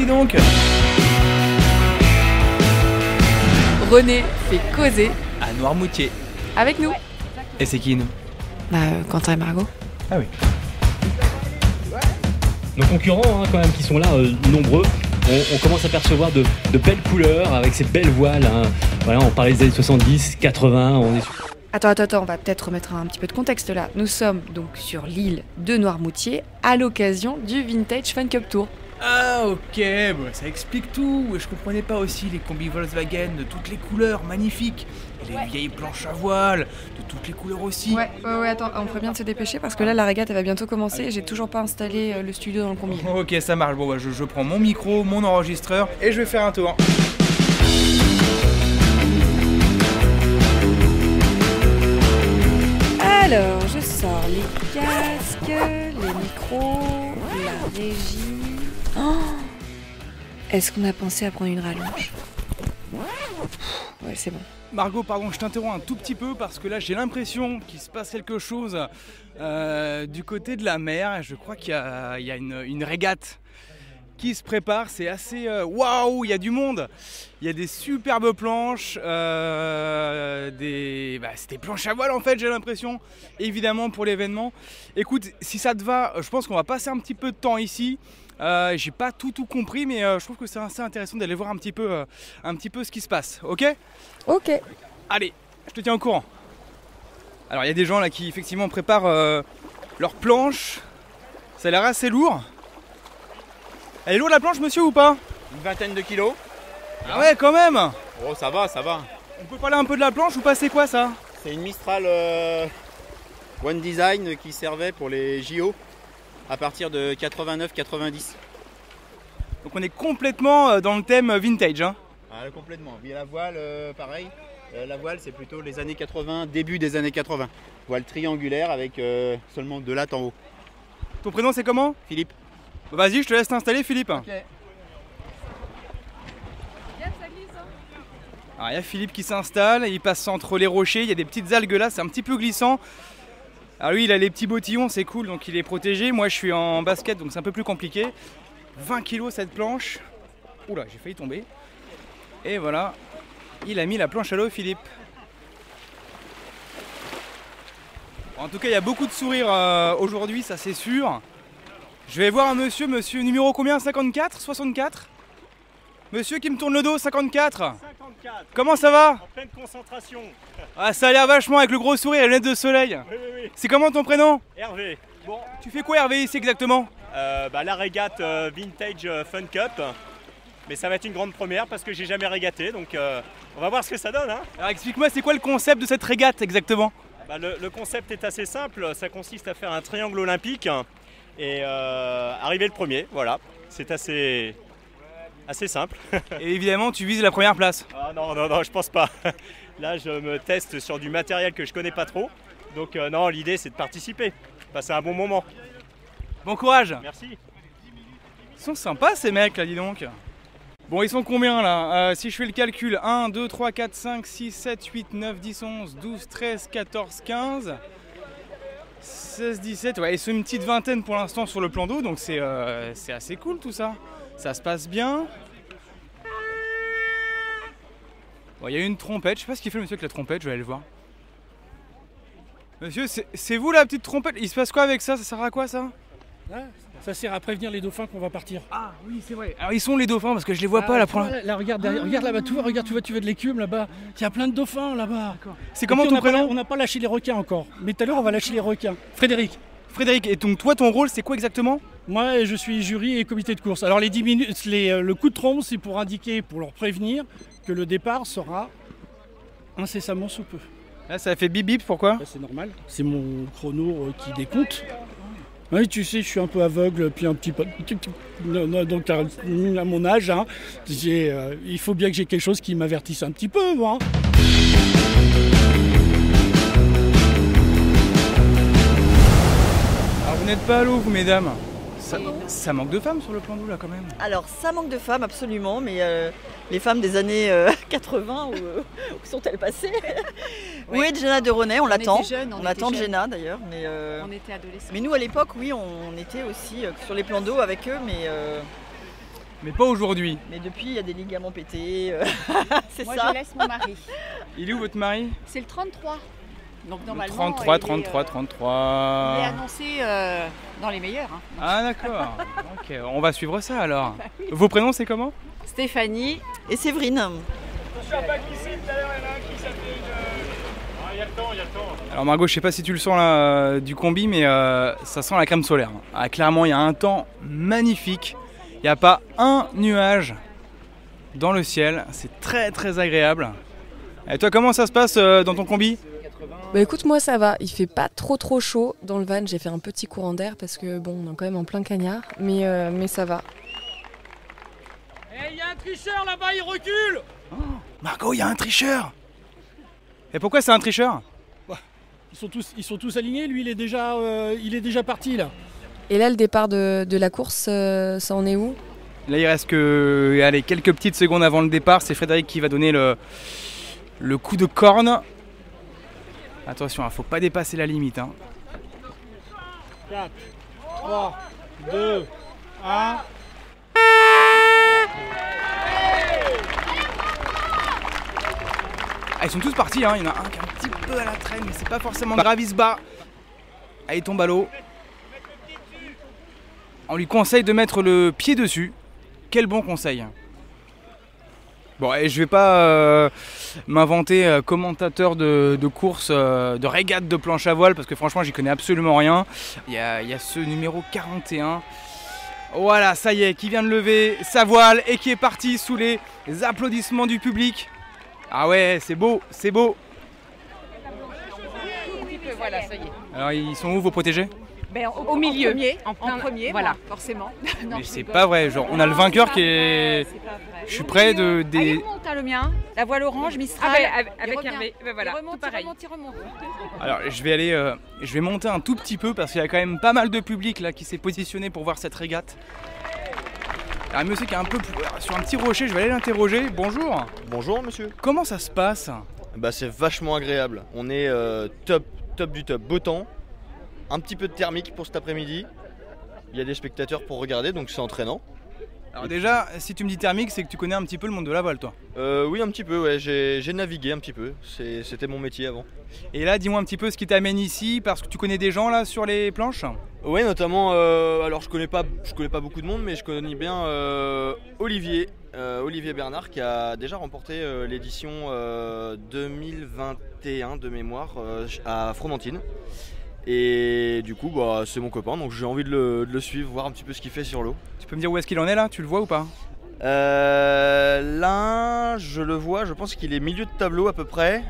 dis donc. René fait causer À Noirmoutier. avec nous. Et c'est qui nous? Quentin et Margot. Ah oui. Nos concurrents quand même qui sont là, nombreux, on commence à percevoir de belles couleurs avec ces belles voiles. Voilà, on parlait des années 70, 80, on est sur... Attends, on va peut-être remettre un petit peu de contexte là. Nous sommes donc sur l'île de Noirmoutier à l'occasion du Vintage Fun Cup Tour. Ah ok, bon, ça explique tout. Je comprenais pas aussi les combis Volkswagen de toutes les couleurs, magnifiques. Et les vieilles planches à voile, de toutes les couleurs aussi. Ouais, attends, on ferait bien de se dépêcher parce que là la régate elle va bientôt commencer et j'ai toujours pas installé le studio dans le combi. Ok, ça marche. Bon, bah, je prends mon micro, mon enregistreur et je vais faire un tour. Alors, je sors les casques, les micros, la régie. Oh, est-ce qu'on a pensé à prendre une rallonge? Ouais, c'est bon. Margot, pardon, je t'interromps un tout petit peu parce que là j'ai l'impression qu'il se passe quelque chose du côté de la mer. Je crois qu'il y a une régate qui se prépare. C'est assez... Waouh, il y a du monde. Il y a des superbes planches, c'est des planches à voile en fait, j'ai l'impression, évidemment pour l'événement. Écoute, si ça te va, je pense qu'on va passer un petit peu de temps ici. J'ai pas tout compris, mais je trouve que c'est assez intéressant d'aller voir un petit peu ce qui se passe, ok? Ok. Allez, je te tiens au courant. Alors il y a des gens là qui effectivement préparent leur planche. Ça a l'air assez lourd. Elle est lourde la planche, monsieur, ou pas? Une vingtaine de kilos. Ah ouais, quand même. Oh, ça va, ça va. On peut parler un peu de la planche ou pas? C'est quoi ça? C'est une Mistral One Design qui servait pour les JO à partir de 89-90. Donc on est complètement dans le thème vintage, hein. Ah, complètement. Puis la voile, pareil. La voile, c'est plutôt les années 80, début des années 80. Voile triangulaire avec seulement 2 lattes en haut. Ton prénom c'est comment? Philippe. Bah, vas-y, je te laisse t'installer, Philippe. Ok. Alors il y a Philippe qui s'installe, il passe entre les rochers, il y a des petites algues là, c'est un petit peu glissant. Alors lui il a les petits bottillons, c'est cool, donc il est protégé. Moi je suis en basket, donc c'est un peu plus compliqué. 20 kg cette planche. Oula, j'ai failli tomber. Et voilà, il a mis la planche à l'eau, Philippe. En tout cas il y a beaucoup de sourires aujourd'hui, ça c'est sûr. Je vais voir un monsieur numéro combien? 54? 64? Monsieur qui me tourne le dos, 54. 54. Comment ça va? En pleine concentration. Ah, ça a l'air vachement avec le gros sourire et la lunette de soleil. Oui. C'est comment ton prénom? Hervé. Bon, Tu fais quoi Hervé ici exactement? la régate Vintage Fun Cup. Mais ça va être une grande première parce que j'ai jamais régaté. Donc on va voir ce que ça donne. Hein. Alors explique-moi, c'est quoi le concept de cette régate exactement? Le concept est assez simple. Ça consiste à faire un triangle olympique et arriver le premier. Voilà. C'est assez simple. Et évidemment, tu vises la première place. Ah non, je pense pas. Là, je me teste sur du matériel que je connais pas trop. Donc non, l'idée c'est de participer, passer un bon moment. Bon courage. Merci. Ils sont sympas ces mecs là, dis donc. Bon, ils sont combien là? Si je fais le calcul, 1, 2, 3, 4, 5, 6, 7, 8, 9, 10, 11, 12, 13, 14, 15, 16, 17. Ouais, ils sont une petite vingtaine pour l'instant sur le plan d'eau, donc c'est assez cool tout ça. Ça se passe bien. Bon, il y a une trompette, je sais pas ce qu'il fait le monsieur avec la trompette, je vais aller le voir. Monsieur, c'est vous la petite trompette? Il se passe quoi avec ça? Ça sert à quoi ça? Ça sert à prévenir les dauphins qu'on va partir. Ah oui, c'est vrai. Alors ils sont les dauphins parce que je les vois pas là pour là, regarde, regarde là-bas, tu vois de l'écume là-bas. Il y a plein de dauphins là-bas. C'est comment ton prénom? On n'a pas lâché les requins encore, mais tout à l'heure on va lâcher les requins. Frédéric. Frédéric, et donc toi ton rôle c'est quoi exactement? Moi je suis jury et comité de course. Alors les 10 minutes, le coup de trompe c'est pour indiquer, pour leur prévenir que le départ sera incessamment sous peu. Là ça fait bip bip, pourquoi? C'est normal, c'est mon chrono qui décompte. Oui, tu sais, je suis un peu aveugle, puis un petit peu... Donc, à mon âge, hein, il faut bien que j'ai quelque chose qui m'avertisse un petit peu, moi. Alors, vous n'êtes pas à l'eau, vous, mesdames? Ça manque de femmes sur le plan d'eau, là, quand même. Alors, ça manque de femmes, absolument, mais les femmes des années 80, où sont-elles passées? Oui. Où est Jenna de René? On l'attend. On attend Jenna, d'ailleurs. Mais, On était adolescents. mais nous, à l'époque, oui, on était aussi sur les plans d'eau avec eux, mais Mais pas aujourd'hui. Mais depuis, il y a des ligaments pétés. C'est Moi, ça. je laisse mon mari. Il est où votre mari? C'est le 33. Donc Le normalement, 33, il est, 33, il est 33. annoncé dans les meilleurs. Hein. Ah d'accord. Ok, on va suivre ça alors. Vos prénoms c'est comment? Stéphanie. Et Séverine. Alors Margot, je sais pas si tu le sens là du combi, mais ça sent la crème solaire. Ah, clairement, il y a un temps magnifique. Il n'y a pas un nuage dans le ciel. C'est très très agréable. Et toi, comment ça se passe dans ton combi? Bah écoute, moi ça va, il fait pas trop chaud dans le van, j'ai fait un petit courant d'air parce que bon, on est quand même en plein cagnard, mais ça va. Il y a un tricheur là-bas, il recule. Margot, il y a un tricheur. Et pourquoi c'est un tricheur? Ils sont tous alignés, lui il est déjà parti là. Et là le départ de la course, ça en est où? Là il reste que allez, quelques petites secondes avant le départ, c'est Frédéric qui va donner le coup de corne. Attention, faut pas dépasser la limite. 4, 3, 2, 1. Ah, ils sont tous partis, il y en a un qui est un petit peu à la traîne, mais c'est pas forcément grave, il se bat. Ah, il tombe à l'eau. On lui conseille de mettre le pied dessus. Quel bon conseil. Bon, et je vais pas m'inventer commentateur de course, de régate de planche à voile, parce que franchement j'y connais absolument rien. Il y a ce numéro 41. Voilà, ça y est, qui vient de lever sa voile et qui est parti sous les applaudissements du public. Ah ouais, c'est beau, c'est beau. Voilà, ça y est. Alors ils sont où vos protégés? Ben, au milieu. En premier, voilà, bon. forcément. Mais c'est pas vrai, genre on a le vainqueur qui est... Je suis près de... Il remonte, hein, le mien, la voile orange, Mistral. avec il Hervé. Ben voilà, il remonte, tout pareil. il remonte. Alors je vais aller, je vais monter un tout petit peu parce qu'il y a quand même pas mal de public là qui s'est positionné pour voir cette régate. Alors un monsieur qui est un peu sur un petit rocher, je vais aller l'interroger. Bonjour. Bonjour monsieur. Comment ça se passe? Bah c'est vachement agréable. On est top du top, beau temps. Un petit peu de thermique pour cet après-midi. Il y a des spectateurs pour regarder, donc c'est entraînant. Alors déjà, si tu me dis thermique, c'est que tu connais un petit peu le monde de la voile, toi. Oui, un petit peu, ouais. J'ai navigué un petit peu. C'était mon métier avant. Et là, dis-moi un petit peu ce qui t'amène ici, parce que tu connais des gens là sur les planches? Oui, notamment, alors je connais pas beaucoup de monde, mais je connais bien Olivier Bernard qui a déjà remporté l'édition 2021 de mémoire à Fromentine. Et du coup, bah, c'est mon copain, donc j'ai envie de le suivre, voir un petit peu ce qu'il fait sur l'eau. Tu peux me dire où est-ce qu'il en est là? Tu le vois ou pas? Là, je le vois, je pense qu'il est milieu de tableau à peu près.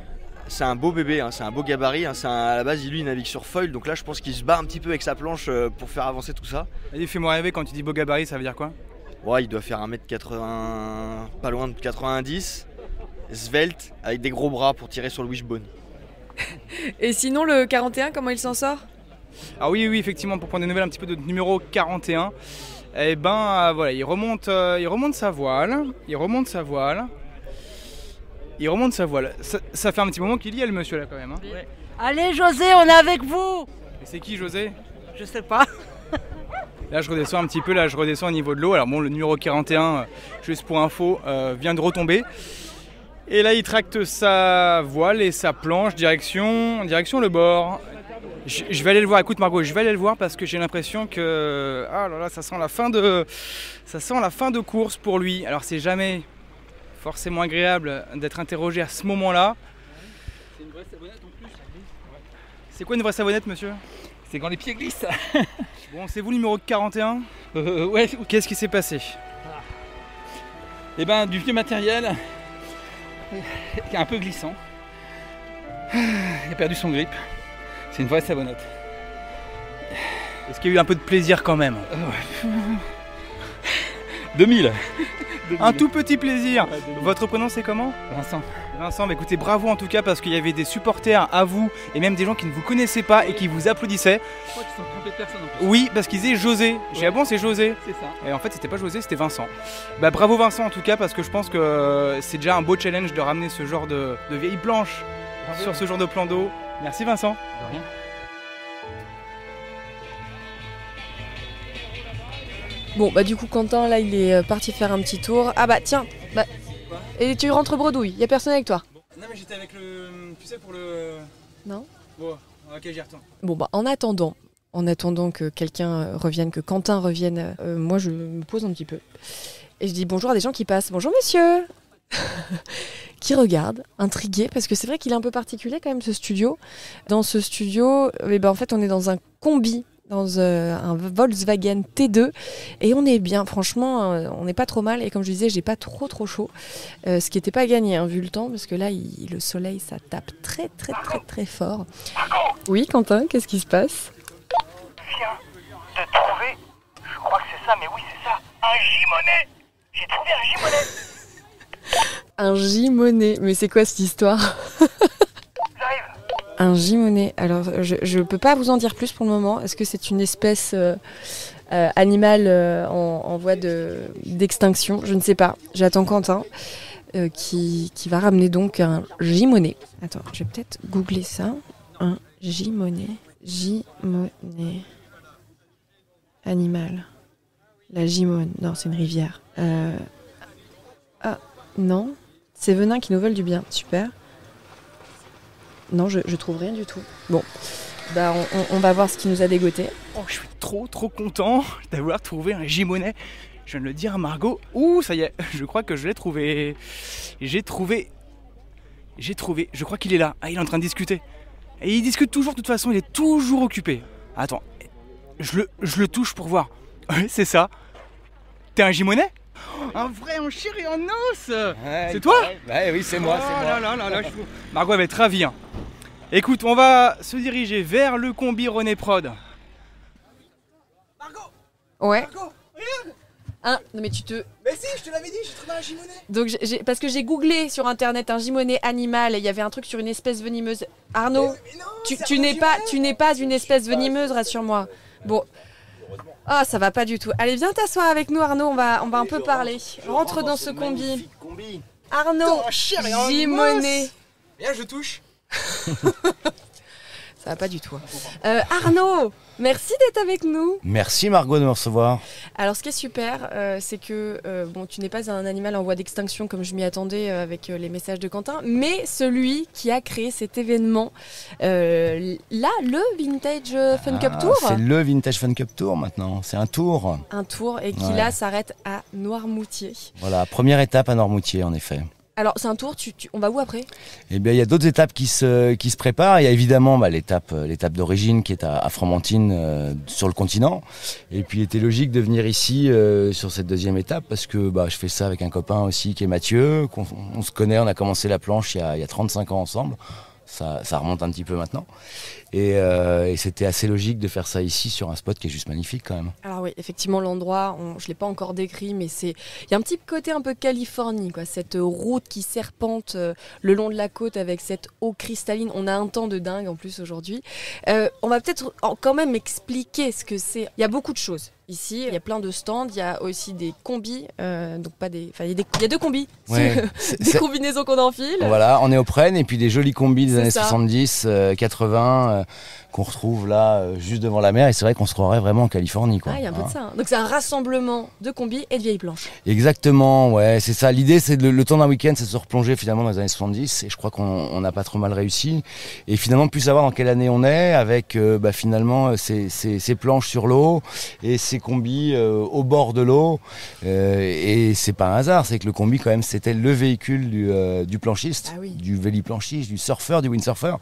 C'est un beau bébé, hein, c'est un beau gabarit. Hein, à la base, lui, il navigue sur foil, donc là, je pense qu'il se bat un petit peu avec sa planche pour faire avancer tout ça. Allez, fais-moi rêver, quand tu dis beau gabarit, ça veut dire quoi? Ouais, il doit faire 1m80, pas loin de 90, svelte, avec des gros bras pour tirer sur le wishbone. Et sinon le 41, comment il s'en sort? Ah oui, effectivement, pour prendre des nouvelles un petit peu de numéro 41, eh ben voilà, il remonte sa voile, Ça fait un petit moment qu'il y est le monsieur là quand même. Hein. Ouais. Allez José, on est avec vous. Et c'est qui José? Je sais pas. Là je redescends un petit peu, au niveau de l'eau. Alors bon, le numéro 41, juste pour info, vient de retomber. Et là il tracte sa voile et sa planche direction le bord. Je vais aller le voir, écoute Margot, je vais aller le voir parce que j'ai l'impression que ah là là, ça sent la fin de course pour lui. Alors c'est jamais forcément agréable d'être interrogé à ce moment-là. C'est une vraie savonnette en plus. C'est quoi une vraie savonnette, monsieur? C'est quand les pieds glissent. Bon, c'est vous le numéro 41? Ouais. Qu'est-ce qui s'est passé? Eh ben, du vieux matériel qui est un peu glissant. Il a perdu son grip. C'est une vraie savonnette. Est-ce qu'il y a eu un peu de plaisir quand même? 2000. Un tout petit plaisir. Votre prénom c'est comment? Vincent. Vincent, bah écoutez, bravo en tout cas parce qu'il y avait des supporters à vous et même des gens qui ne vous connaissaient pas et qui vous applaudissaient. Je crois qu'ils sont trompés de personne en plus. Oui, parce qu'ils disaient José. J'ai dit ah bon, c'est José. C'est ça. Et en fait, c'était pas José, c'était Vincent. Bah bravo Vincent en tout cas parce que je pense que c'est déjà un beau challenge de ramener ce genre de vieilles planches sur ce genre de plan d'eau. Merci Vincent. De rien. Bon, bah du coup, Quentin, là, il est parti faire un petit tour. Ah bah tiens, bah... Et tu rentres bredouille, y a personne avec toi? Non mais j'étais avec le... Tu sais pour le... Non. Bon, ok j'y retourne. Bon bah en attendant que quelqu'un revienne, que Quentin revienne, moi je me pose un petit peu. Et je dis bonjour à des gens qui passent. Bonjour monsieur. Qui regardent, intrigués, parce que c'est vrai qu'il est un peu particulier quand même ce studio. Dans ce studio, en fait on est dans un combi, dans un Volkswagen T2 et on est bien, franchement on n'est pas trop mal, et comme je disais j'ai pas trop chaud, ce qui n'était pas gagné hein, vu le temps, parce que là le soleil ça tape très fort. Oui Quentin, qu'est-ce qui se passe? Je viens de trouver, je crois que c'est ça, mais oui c'est ça, un J-Money. J'ai trouvé un J-Money. Un J-Money, mais c'est quoi cette histoire? Un J-Money, alors je peux pas vous en dire plus pour le moment. Est-ce que c'est une espèce animale en voie d'extinction? Je ne sais pas, j'attends Quentin qui va ramener donc un J-Money. Attends, je vais peut-être googler ça. Un J-Money. J-Money. Animal. La Gimone, non c'est une rivière. Ah non, c'est Venin qui nous veulent du bien, super. Non, je trouve rien du tout. Bon, bah on va voir ce qui nous a dégoté. Oh, je suis trop content d'avoir trouvé un J-Money. Je viens de le dire à Margot. Ouh, ça y est, je crois que je l'ai trouvé. J'ai trouvé. Je crois qu'il est là. Ah, il est en train de discuter. Et il discute toujours, de toute façon, il est toujours occupé. Attends, je le touche pour voir. Ouais, c'est ça. T'es un J-Money? Un vrai en chair et en os. Ouais, c'est toi? Ouais, oui, c'est moi, c'est moi. Là, Margot va être ravie. Hein. Écoute, on va se diriger vers le combi René Prod. Margot. Ouais. Margot, regarde. Hein, non mais tu te... Mais si, je te l'avais dit, j'ai trouvé un J-Money. Donc parce que j'ai googlé sur internet un J-Money animal et il y avait un truc sur une espèce venimeuse. Arnaud, mais non, tu n'es pas une espèce venimeuse, rassure-moi. Bon. Ah, ça va pas du tout. Allez, viens t'asseoir avec nous, Arnaud, on va un peu parler. Rentre dans ce combi. Arnaud, J-Money. Viens, je touche. Ça va pas du tout. Arnaud, merci d'être avec nous. Merci Margot de me recevoir. Alors ce qui est super, c'est que tu n'es pas un animal en voie d'extinction comme je m'y attendais avec les messages de Quentin, mais celui qui a créé cet événement, le Vintage Fun Cup Tour. C'est le Vintage Fun Cup Tour maintenant, c'est un tour. Un tour et qui là s'arrête à Noirmoutier. Voilà, première étape à Noirmoutier en effet. Alors c'est un tour, on va où après? Eh bien il y a d'autres étapes qui se préparent. Il y a évidemment l'étape d'origine qui est à Fromentine sur le continent. Et puis il était logique de venir ici sur cette deuxième étape parce que je fais ça avec un copain aussi qui est Mathieu. On se connaît, on a commencé la planche il y a 35 ans ensemble. Ça remonte un petit peu maintenant. Et c'était assez logique de faire ça ici sur un spot qui est juste magnifique quand même. Alors oui, effectivement l'endroit, je ne l'ai pas encore décrit, mais il y a un petit côté un peu Californie, quoi. Cette route qui serpente le long de la côte avec cette eau cristalline. On a un temps de dingue en plus aujourd'hui. On va peut-être quand même expliquer ce que c'est. Il y a beaucoup de choses. Ici, il y a plein de stands, il y a aussi des combis, donc pas des... Enfin, il y a deux combis, ouais, des combinaisons qu'on enfile. Voilà, on est au Pren et puis des jolis combis des années 70, 80 qu'on retrouve là juste devant la mer et c'est vrai qu'on se croirait vraiment en Californie, quoi. Ah, il y a un peu de ça. Hein. Donc c'est un rassemblement de combis et de vieilles planches. Exactement, ouais, c'est ça. L'idée, c'est le temps d'un week-end, c'est de se replonger finalement dans les années 70 et je crois qu'on n'a pas trop mal réussi. Et finalement, de plus savoir dans quelle année on est avec finalement ces planches sur l'eau et ces combis au bord de l'eau. Et c'est pas un hasard, c'est que le combi quand même c'était le véhicule du planchiste, du véliplanchiste, du surfeur, du windsurfer.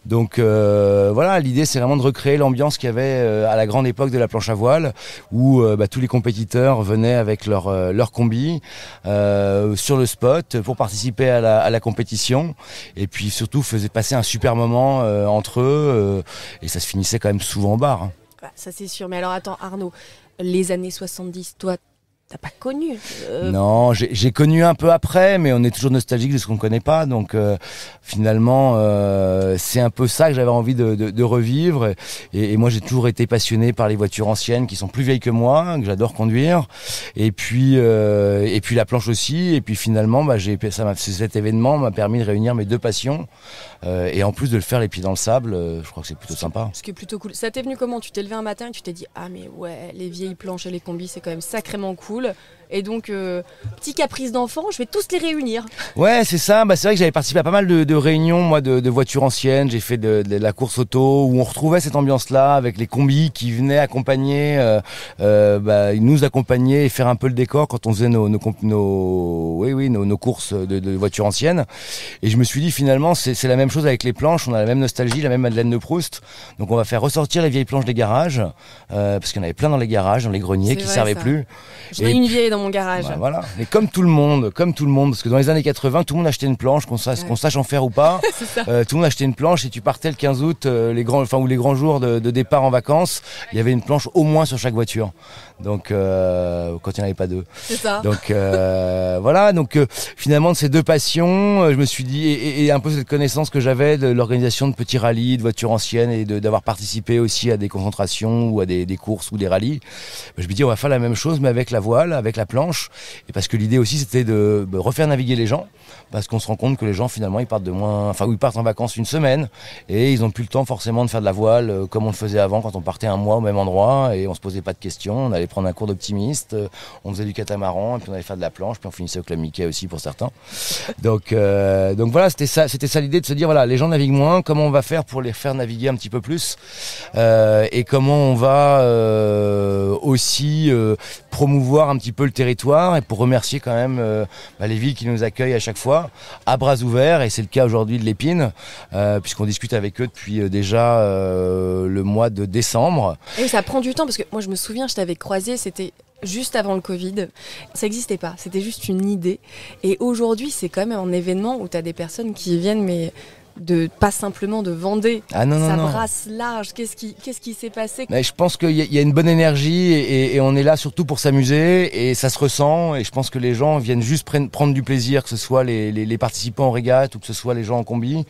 Donc voilà, l'idée c'est vraiment de recréer l'ambiance qu'il y avait à la grande époque de la planche à voile où tous les compétiteurs venaient avec leur combi sur le spot pour participer à la compétition et puis surtout faisaient passer un super moment entre eux et ça se finissait quand même souvent au bar. Hein. Ça c'est sûr, mais alors attends Arnaud, les années 70, toi t'as pas connu. Non, j'ai connu un peu après, mais on est toujours nostalgique de ce qu'on connaît pas. Donc finalement, c'est un peu ça que j'avais envie de revivre. Et moi, j'ai toujours été passionné par les voitures anciennes qui sont plus vieilles que moi, que j'adore conduire. Et puis la planche aussi. Et puis finalement, cet événement m'a permis de réunir mes deux passions. Et en plus de le faire les pieds dans le sable, je crois que c'est plutôt sympa. Ce qui est plutôt cool. Ça t'est venu comment? Tu t'es levé un matin et tu t'es dit ah mais ouais, les vieilles planches et les combis c'est quand même sacrément cool. Et donc petit caprice d'enfant, je vais tous les réunir. Ouais, c'est ça. C'est vrai que j'avais participé à pas mal de réunions moi de voitures anciennes. J'ai fait de la course auto où on retrouvait cette ambiance-là avec les combis qui venaient accompagner, nous accompagner et faire un peu le décor quand on faisait nos courses de voitures anciennes. Et je me suis dit finalement c'est la même chose avec les planches. On a la même nostalgie, la même Madeleine de Proust. Donc on va faire ressortir les vieilles planches des garages parce qu'il y en avait plein dans les garages, dans les greniers qui servaient plus. J'en ai une vieille dans mon garage. Voilà. Mais comme tout le monde, parce que dans les années 80, tout le monde achetait une planche, qu'on sache en faire ou pas. Tout le monde achetait une planche et tu partais le 15 août, les grands jours de départ en vacances, il y avait une planche au moins sur chaque voiture. Donc quand il n'y en avait pas deux. C'est ça. Donc voilà. Donc finalement de ces deux passions, je me suis dit et un peu cette connaissance que j'avais de l'organisation de petits rallyes, de voitures anciennes et d'avoir participé aussi à des concentrations ou à des courses ou des rallyes. Je me dis on va faire la même chose mais avec la voile, avec la planche. Et parce que l'idée aussi c'était de refaire naviguer les gens. Parce qu'on se rend compte que les gens finalement ils partent en vacances une semaine et ils n'ont plus le temps forcément de faire de la voile comme on le faisait avant quand on partait un mois au même endroit et on se posait pas de questions, on allait prendre un cours d'optimiste, on faisait du catamaran et puis on allait faire de la planche puis on finissait au Club Mickey aussi pour certains. Donc voilà, c'était ça l'idée de se dire voilà, les gens naviguent moins, comment on va faire pour les faire naviguer un petit peu plus et comment on va aussi promouvoir un petit peu le territoire et pour remercier quand même les villes qui nous accueillent à chaque fois à bras ouverts et c'est le cas aujourd'hui de l'Épine puisqu'on discute avec eux depuis déjà le mois de décembre. Et ça prend du temps parce que moi je me souviens, je t'avais croisé, c'était juste avant le Covid, ça n'existait pas, c'était juste une idée et aujourd'hui c'est quand même un événement où tu as des personnes qui viennent pas simplement de Vendée, ça brasse large, qu'est-ce qui s'est passé? Mais je pense qu'il y a une bonne énergie et on est là surtout pour s'amuser et ça se ressent et je pense que les gens viennent juste prendre du plaisir, que ce soit les participants en régate ou que ce soit les gens en combi.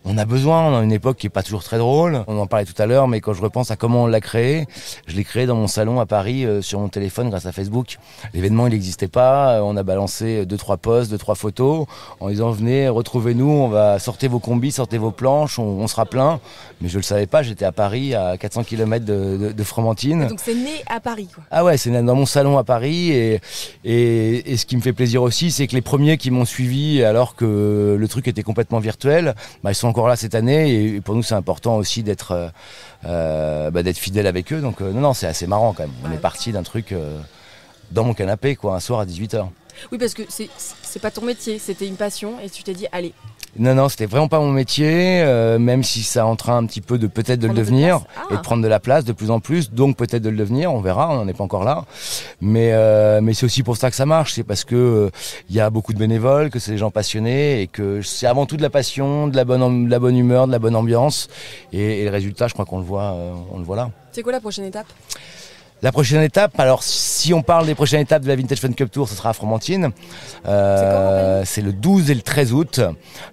On a besoin, on a une époque qui est pas toujours très drôle, on en parlait tout à l'heure, mais quand je repense à comment on l'a créé, je l'ai créé dans mon salon à Paris sur mon téléphone grâce à Facebook. L'événement il n'existait pas, on a balancé 2-3 posts, 2-3 photos en disant venez, retrouvez-nous, on va sortir vos combis, sortez vos planches, on sera plein. Mais je le savais pas, j'étais à Paris à 400 km de Fromentine. Donc c'est né à Paris quoi. Ah ouais, c'est né dans mon salon à Paris et ce qui me fait plaisir aussi, c'est que les premiers qui m'ont suivi alors que le truc était complètement virtuel, ils sont encore là cette année et pour nous c'est important aussi d'être fidèle avec eux donc non c'est assez marrant quand même. On est parti d'un truc dans mon canapé un soir à 18h. Oui parce que c'est pas ton métier, c'était une passion et tu t'es dit allez. Non, c'était vraiment pas mon métier, même si ça est en train un petit peu peut-être de le devenir et de prendre de la place de plus en plus, donc peut-être de le devenir, on verra, on n'en est pas encore là. Mais c'est aussi pour ça que ça marche, c'est parce que il y a beaucoup de bénévoles, que c'est des gens passionnés et que c'est avant tout de la passion, de la bonne humeur, de la bonne ambiance et le résultat, je crois qu'on le voit là. C'est quoi la prochaine étape ? La prochaine étape, alors si on parle des prochaines étapes de la Vintage Fun Cup Tour, ce sera à Fromentine. C'est le 12 et le 13 août,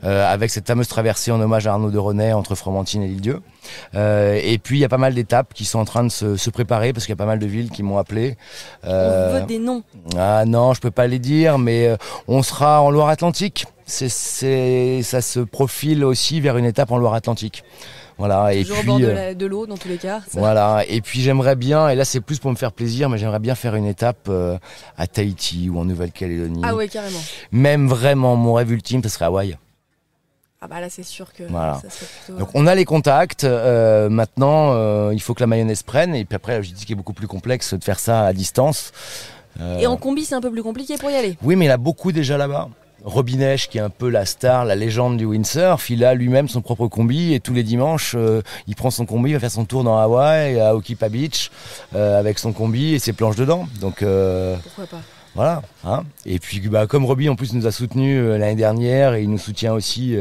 avec cette fameuse traversée en hommage à Arnaud de Renay entre Fromentine et l'Île-Dieu. Et puis il y a pas mal d'étapes qui sont en train de se préparer parce qu'il y a pas mal de villes qui m'ont appelé. On veut des noms. Ah non, je peux pas les dire, mais on sera en Loire-Atlantique. Ça se profile aussi vers une étape en Loire-Atlantique. Voilà, et toujours puis, au bord de l'eau dans tous les cas. Ça. Voilà, et puis j'aimerais bien, et là c'est plus pour me faire plaisir, mais j'aimerais bien faire une étape à Tahiti ou en Nouvelle-Calédonie. Ah ouais, carrément. Même vraiment, mon rêve ultime, ce serait Hawaï. Ah bah là c'est sûr que voilà. Ça serait plutôt... Donc on a les contacts, maintenant il faut que la mayonnaise prenne, et puis après je dis qu'il est beaucoup plus complexe de faire ça à distance. Et en combi c'est un peu plus compliqué pour y aller. Oui, mais il y en a beaucoup déjà là-bas. Robinèche, qui est un peu la star, la légende du windsurf, il a lui-même son propre combi et tous les dimanches, il prend son combi, il va faire son tour dans Hawaï, à Okipa Beach, avec son combi et ses planches dedans. Donc, pourquoi pas ? Voilà. Hein. Et puis, comme Roby en plus nous a soutenus l'année dernière et il nous soutient aussi,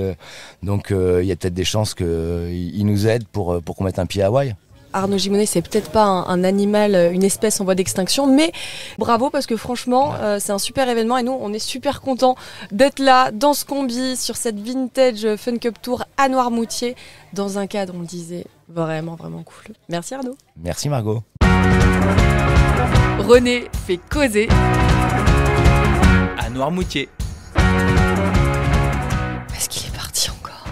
donc il y a peut-être des chances qu'il nous aide pour qu'on mette un pied à Hawaï. Arnaud Gimonet, c'est peut-être pas un animal, une espèce en voie d'extinction, mais bravo parce que franchement, c'est un super événement et nous, on est super contents d'être là dans ce combi sur cette Vintage Fun Cup Tour à Noirmoutier dans un cadre, on le disait, vraiment, vraiment cool. Merci Arnaud. Merci Margot. René fait causer À Noirmoutier. Est-ce qu'il est parti encore?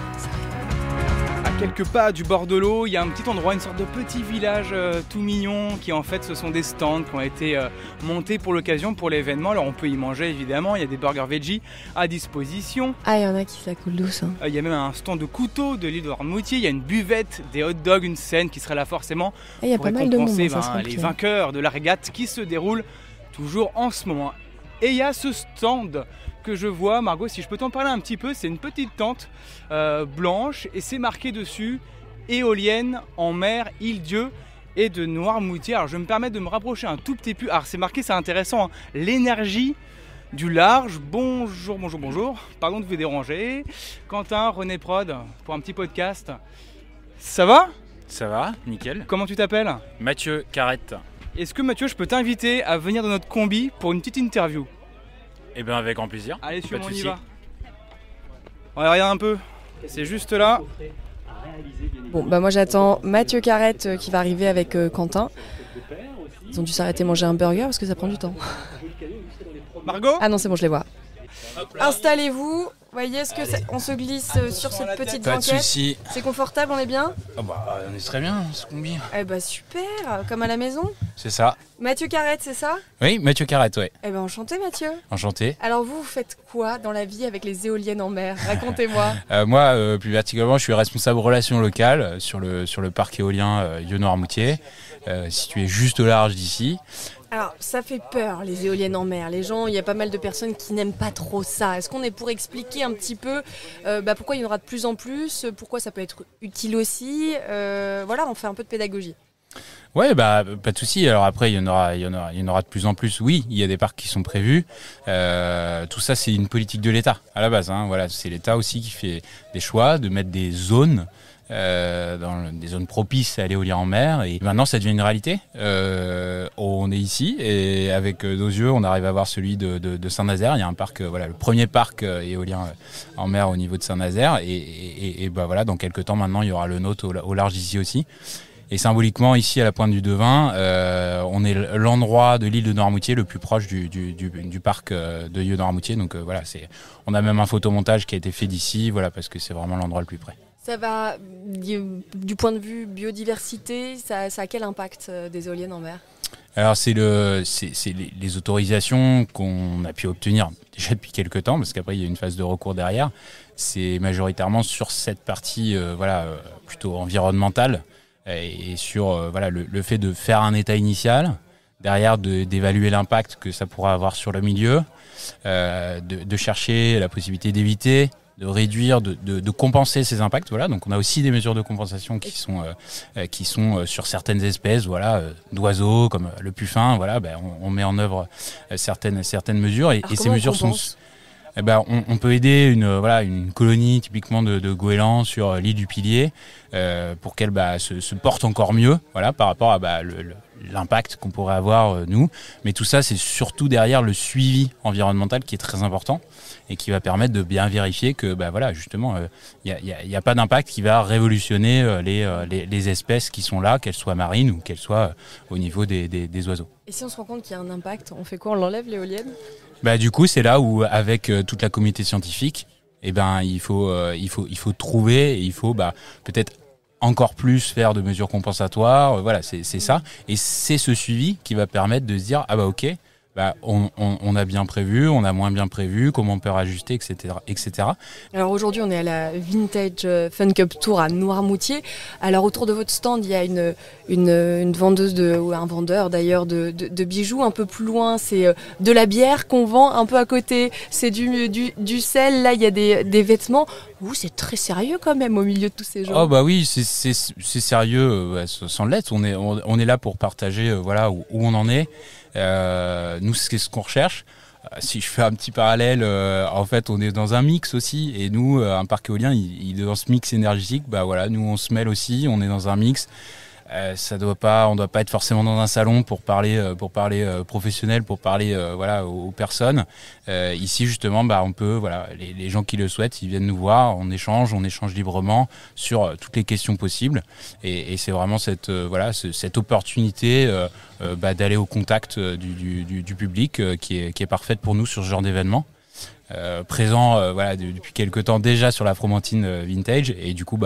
À quelques pas du bord de l'eau, il y a un petit endroit, une sorte de petit village tout mignon qui en fait ce sont des stands qui ont été montés pour l'occasion, pour l'événement. Alors on peut y manger évidemment, il y a des burgers veggie à disposition. Ah, il y en a qui ça coule douce. Hein. Il y a même un stand de couteaux de l'île de Noirmoutier, il y a une buvette, des hot dogs, une scène qui serait là forcément Il y a pour pas mal de monde, récompenser ça sera les cool. vainqueurs de la régate qui se déroule toujours en ce moment. Et il y a ce stand que je vois, Margot, si je peux t'en parler un petit peu, c'est une petite tente blanche et c'est marqué dessus éolienne en mer Île-Dieu et de Noirmoutier. Alors je vais me permettre de me rapprocher un tout petit peu. Alors c'est marqué, c'est intéressant, hein, l'énergie du large. Bonjour, bonjour, bonjour. Pardon de vous déranger. Quentin, René Prod, pour un petit podcast. Ça va ? Ça va, nickel. Comment tu t'appelles ? Mathieu Carrette. Est-ce que Mathieu, je peux t'inviter à venir dans notre combi pour une petite interview ? Eh bien avec grand plaisir. Allez, Pas de on y souci. va. Ouais, regarde un peu. C'est juste là. Bon, bah moi j'attends Mathieu Carrette qui va arriver avec Quentin. Ils ont dû s'arrêter manger un burger parce que ça prend du temps. Margot ? Ah non, c'est bon, je les vois. Installez-vous. Voyez, est-ce que on se glisse sur cette petite Pas de banquette? souci. C'est confortable, on est bien? Ah bah on est très bien, ce combi. Eh bah super, comme à la maison. C'est ça. Mathieu Carrette, c'est ça? Oui, Mathieu Carrette, ouais. Eh ben enchanté Mathieu. Enchanté. Alors vous faites quoi dans la vie avec les éoliennes en mer? Racontez-moi. Moi, plus particulièrement, je suis responsable relations locales sur le parc éolien Yeux-Noirmoutier, situé juste au large d'ici. Alors, ça fait peur, les éoliennes en mer. Les gens, il y a pas mal de personnes qui n'aiment pas trop ça. Est-ce qu'on est pour expliquer un petit peu pourquoi il y en aura de plus en plus, pourquoi ça peut être utile aussi voilà, on fait un peu de pédagogie. Ouais, bah pas de souci. Alors après, il y en aura de plus en plus. Oui, il y a des parcs qui sont prévus. Tout ça, c'est une politique de l'État à la base. Hein. Voilà, c'est l'État aussi qui fait des choix de mettre des zones. Dans des zones propices à l'éolien en mer, et maintenant ça devient une réalité. On est ici et avec nos yeux on arrive à voir celui de Saint-Nazaire. Il y a un parc, le premier parc éolien en mer au niveau de Saint-Nazaire, et bah voilà, dans quelques temps maintenant il y aura le nôtre au large d'ici aussi. Et symboliquement, ici à la pointe du Devin, on est l'endroit de l'île de Noirmoutier le plus proche du parc de Yeux-Noirmoutier. Donc voilà, on a même un photomontage qui a été fait d'ici, voilà, parce que c'est vraiment l'endroit le plus près. Ça va, du point de vue biodiversité, ça a quel impact des éoliennes en mer? Alors c'est les autorisations qu'on a pu obtenir déjà depuis quelques temps, parce qu'après il y a une phase de recours derrière. C'est majoritairement sur cette partie plutôt environnementale et sur le fait de faire un état initial, derrière d'évaluer l'impact que ça pourra avoir sur le milieu, de chercher la possibilité d'éviter, de réduire, de compenser ces impacts. Voilà. Donc on a aussi des mesures de compensation qui sont sur certaines espèces, d'oiseaux comme le puffin. Voilà, on met en œuvre certaines mesures, et ces mesures sont. On peut aider une colonie typiquement de goélands sur l'île du Pilier pour qu'elle se porte encore mieux, par rapport à l'impact qu'on pourrait avoir nous. Mais tout ça, c'est surtout derrière le suivi environnemental qui est très important et qui va permettre de bien vérifier que justement il n'y a pas d'impact qui va révolutionner les espèces qui sont là, qu'elles soient marines ou qu'elles soient au niveau des oiseaux. Et si on se rend compte qu'il y a un impact, on fait quoi? On l'enlève, l'éolienne? Du coup, c'est là où, avec toute la communauté scientifique, il faut trouver, et il faut peut-être encore plus faire de mesures compensatoires. Voilà, c'est ça. Et c'est ce suivi qui va permettre de se dire, ok, on a bien prévu, on a moins bien prévu, comment on peut rajuster, etc., etc. Alors aujourd'hui, on est à la Vintage Fun Cup Tour à Noirmoutier. Alors autour de votre stand, il y a une vendeuse ou un vendeur d'ailleurs de bijoux. Un peu plus loin, c'est de la bière qu'on vend. Un peu à côté, c'est du sel. Là, il y a des vêtements. C'est très sérieux quand même au milieu de tous ces gens. Oh oui, c'est sérieux sans l'être. On est là pour partager où on en est. Nous, c'est ce qu'on recherche. Si je fais un petit parallèle, en fait, on est dans un mix aussi. Et nous, un parc éolien, il est dans ce mix énergétique. Nous, on se mêle aussi. On est dans un mix on doit pas être forcément dans un salon pour parler professionnel, pour parler aux personnes. Ici justement, on peut, les gens qui le souhaitent, ils viennent nous voir, on échange librement sur toutes les questions possibles. Et c'est vraiment cette opportunité d'aller au contact du public qui est parfaite pour nous sur ce genre d'événement. Présent depuis quelques temps déjà sur la Fromentine Vintage, et du coup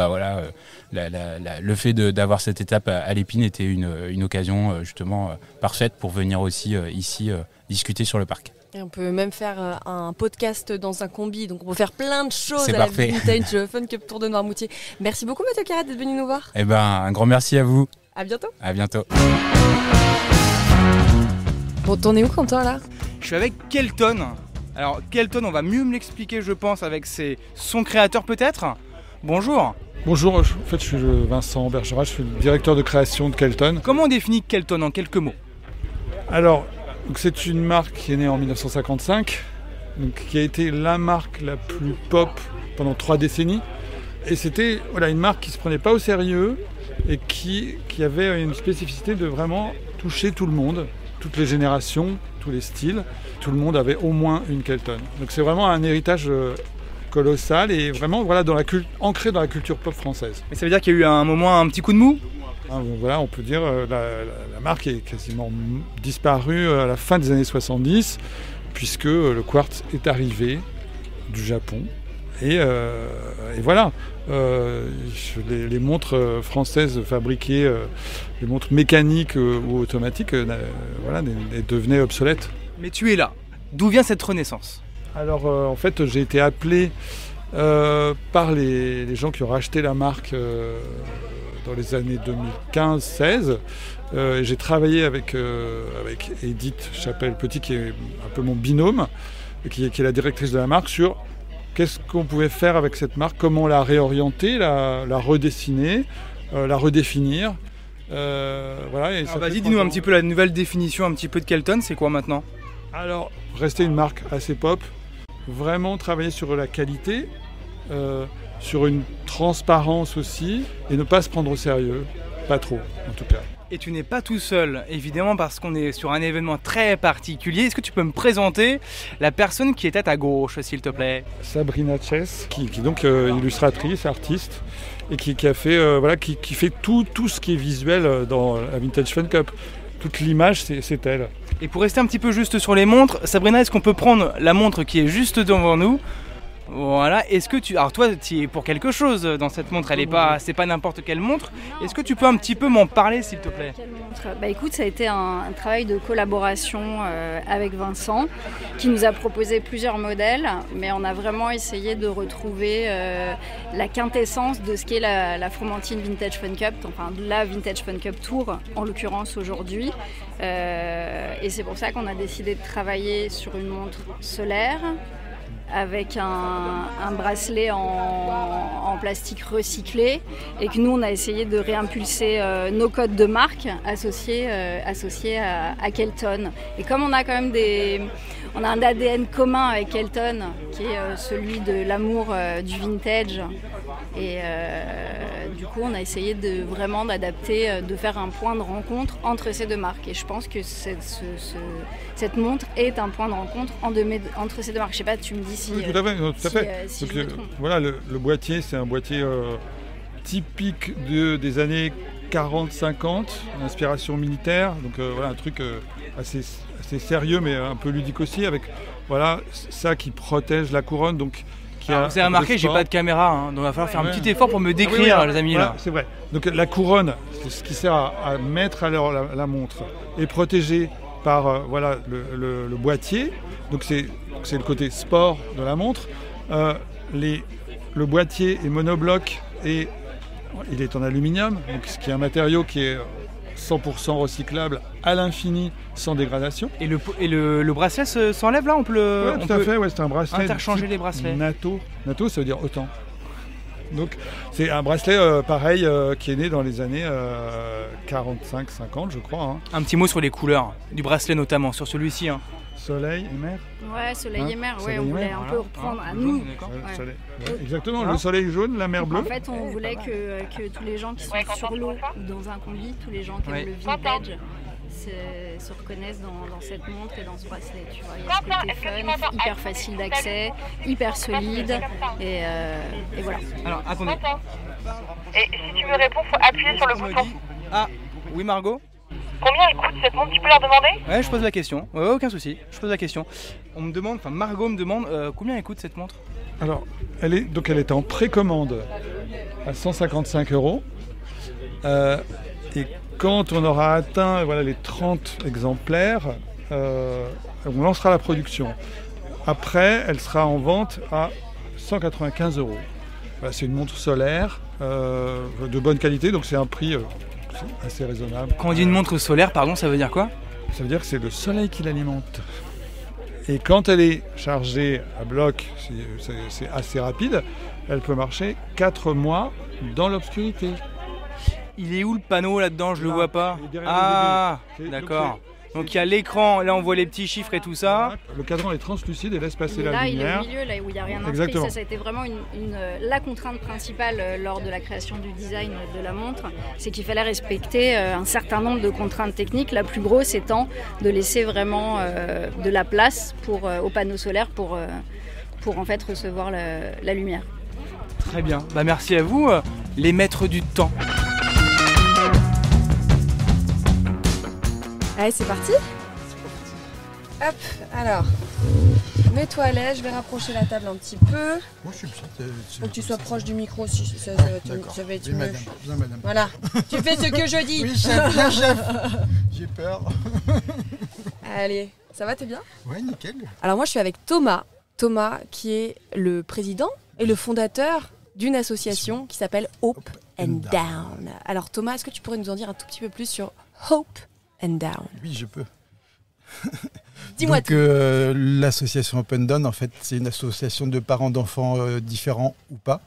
le fait d'avoir cette étape à l'Épine était une occasion justement parfaite pour venir aussi ici discuter sur le parc. Et on peut même faire un podcast dans un combi, donc on peut faire plein de choses C'est à parfait. la Vintage Fun Cup Tour de Noirmoutier. Merci beaucoup Mathieu Carrette d'être venu nous voir. Un grand merci à vous. À bientôt. À bientôt. Bon, t'en es où Quentin là? Je suis avec Kelton. Alors Kelton, on va mieux me l'expliquer je pense avec son créateur peut-être. Bonjour. Bonjour, en fait je suis Vincent Bergerac, je suis le directeur de création de Kelton. Comment on définit Kelton en quelques mots? Alors, c'est une marque qui est née en 1955, qui a été la marque la plus pop pendant 3 décennies. Et c'était une marque qui ne se prenait pas au sérieux et qui avait une spécificité de vraiment toucher tout le monde, toutes les générations, tous les styles. Tout le monde avait au moins une Kelton. Donc c'est vraiment un héritage colossal et vraiment ancré dans la culture pop française. Mais ça veut dire qu'il y a eu un moment, un petit coup de mou? On peut dire la marque est quasiment disparue à la fin des années 70 puisque le quartz est arrivé du Japon. Et voilà, les montres françaises fabriquées, les montres mécaniques ou automatiques, devenaient obsolètes. Mais tu es là. D'où vient cette renaissance? Alors en fait, j'ai été appelé par les gens qui ont racheté la marque dans les années 2015-16. J'ai travaillé avec Edith Chapelle-Petit, qui est un peu mon binôme, qui est la directrice de la marque, sur qu'est-ce qu'on pouvait faire avec cette marque, comment la réorienter, la redessiner, la redéfinir. Alors vas-y, dis-nous un petit peu la nouvelle définition un petit peu de Kelton, c'est quoi maintenant? Alors, rester une marque assez pop, vraiment travailler sur la qualité, sur une transparence aussi, et ne pas se prendre au sérieux, pas trop en tout cas. Et tu n'es pas tout seul, évidemment, parce qu'on est sur un événement très particulier. Est-ce que tu peux me présenter la personne qui est à ta gauche, s'il te plaît? Sabrina Chess, qui est donc illustratrice, artiste, et qui a fait, qui fait tout ce qui est visuel dans la Vintage Fun Cup. Toute l'image, c'est elle. Et pour rester un petit peu juste sur les montres, Sabrina, est-ce qu'on peut prendre la montre qui est juste devant nous? Voilà, est-ce que alors toi tu es pour quelque chose dans cette montre, c'est pas n'importe quelle montre. Est-ce que tu peux un petit peu m'en parler s'il te plaît? Écoute, ça a été un travail de collaboration avec Vincent qui nous a proposé plusieurs modèles, mais on a vraiment essayé de retrouver la quintessence de ce qu'est la Fromentine Vintage Fun Cup, enfin la Vintage Fun Cup Tour en l'occurrence aujourd'hui. Et c'est pour ça qu'on a décidé de travailler sur une montre solaire, avec un bracelet en plastique recyclé, et que nous on a essayé de réimpulser nos codes de marque associés à Kelton. Et comme on a quand même on a un ADN commun avec Kelton qui est celui de l'amour du vintage, et du coup on a essayé vraiment d'adapter, de faire un point de rencontre entre ces deux marques, et je pense que cette montre est un point de rencontre entre ces deux marques. Je sais pas, tu me dis si... Oui, tout à fait. Si Donc, je me trompe. Voilà, le boîtier, c'est un boîtier typique des années 40-50, inspiration militaire, donc un truc assez sérieux mais un peu ludique aussi, avec ça qui protège la couronne. Donc, vous avez remarqué, j'ai pas de caméra, donc il va falloir faire un petit effort pour me décrire, les amis. Là. C'est vrai. Donc la couronne, c'est ce qui sert à mettre à l'heure la montre, est protégée par le boîtier. Donc c'est le côté sport de la montre. Le boîtier est monobloc et il est en aluminium, donc ce qui est un matériau qui est 100% recyclable à l'infini, sans dégradation. Et le bracelet s'enlève là, on peut tout à fait, c'est un bracelet. Interchanger les bracelets. NATO, ça veut dire autant. Donc c'est un bracelet pareil qui est né dans les années 45-50 je crois. Hein. Un petit mot sur les couleurs du bracelet notamment, sur celui-ci. Hein. Soleil et mer. Ouais, soleil et mer, Soleil on et voulait mer. un peu reprendre à nous. Soleil. Ouais, exactement, le soleil jaune, la mer bleue. En fait, on voulait que tous les gens qui sont sur l'eau ou dans un combi, tous les gens qui aiment le vintage, se reconnaissent dans cette montre et dans ce bracelet. Tu vois, il y a ce côté fun, hyper facile d'accès, hyper solide et voilà. Alors, attendez. Et si tu me réponds, faut appuyer sur le bouton. Ah, oui Margot. Combien elle coûte cette montre? Tu peux leur demander? Ouais, je pose la question. Ouais, aucun souci. Je pose la question. On me demande, enfin Margot me demande combien elle coûte cette montre. Alors, elle est en précommande à 155 €. Et quand on aura atteint les 30 exemplaires, on lancera la production. Après, elle sera en vente à 195 €. Voilà, c'est une montre solaire de bonne qualité, donc c'est un prix assez raisonnable. Quand on dit une montre solaire, pardon, ça veut dire quoi? Ça veut dire que c'est le soleil qui l'alimente. Et quand elle est chargée à bloc, c'est assez rapide, elle peut marcher 4 mois dans l'obscurité. Il est où le panneau là-dedans? Je le vois pas. Ah, d'accord. Donc il y a l'écran, là on voit les petits chiffres et tout ça. Le cadran est translucide et laisse passer la là, lumière. Il est au milieu, là où il n'y a rien inscrit. Exactement. Ça a été vraiment la contrainte principale lors de la création du design de la montre, c'est qu'il fallait respecter un certain nombre de contraintes techniques, la plus grosse étant de laisser vraiment de la place au panneau solaire pour en fait recevoir la lumière. Très bien, bah, merci à vous, les maîtres du temps. Allez, c'est parti. Hop, alors, mets-toi à l'aise, je vais rapprocher la table un petit peu. Moi, je suis bien. Faut que tu sois proche du micro, ça va être oui, mieux. madame. Bien, madame. Voilà, tu fais ce que je dis. Oui, chef, bien, chef. J'ai peur. Allez, ça va, t'es bien? Ouais, nickel. Alors moi, je suis avec Thomas. Thomas, qui est le président et le fondateur d'une association qui s'appelle Hope and Down. Alors Thomas, est-ce que tu pourrais nous en dire un tout petit peu plus sur Hope and Down? Oui, je peux. Dis-moi tout. L'association Open Down, en fait, c'est une association de parents d'enfants différents ou pas.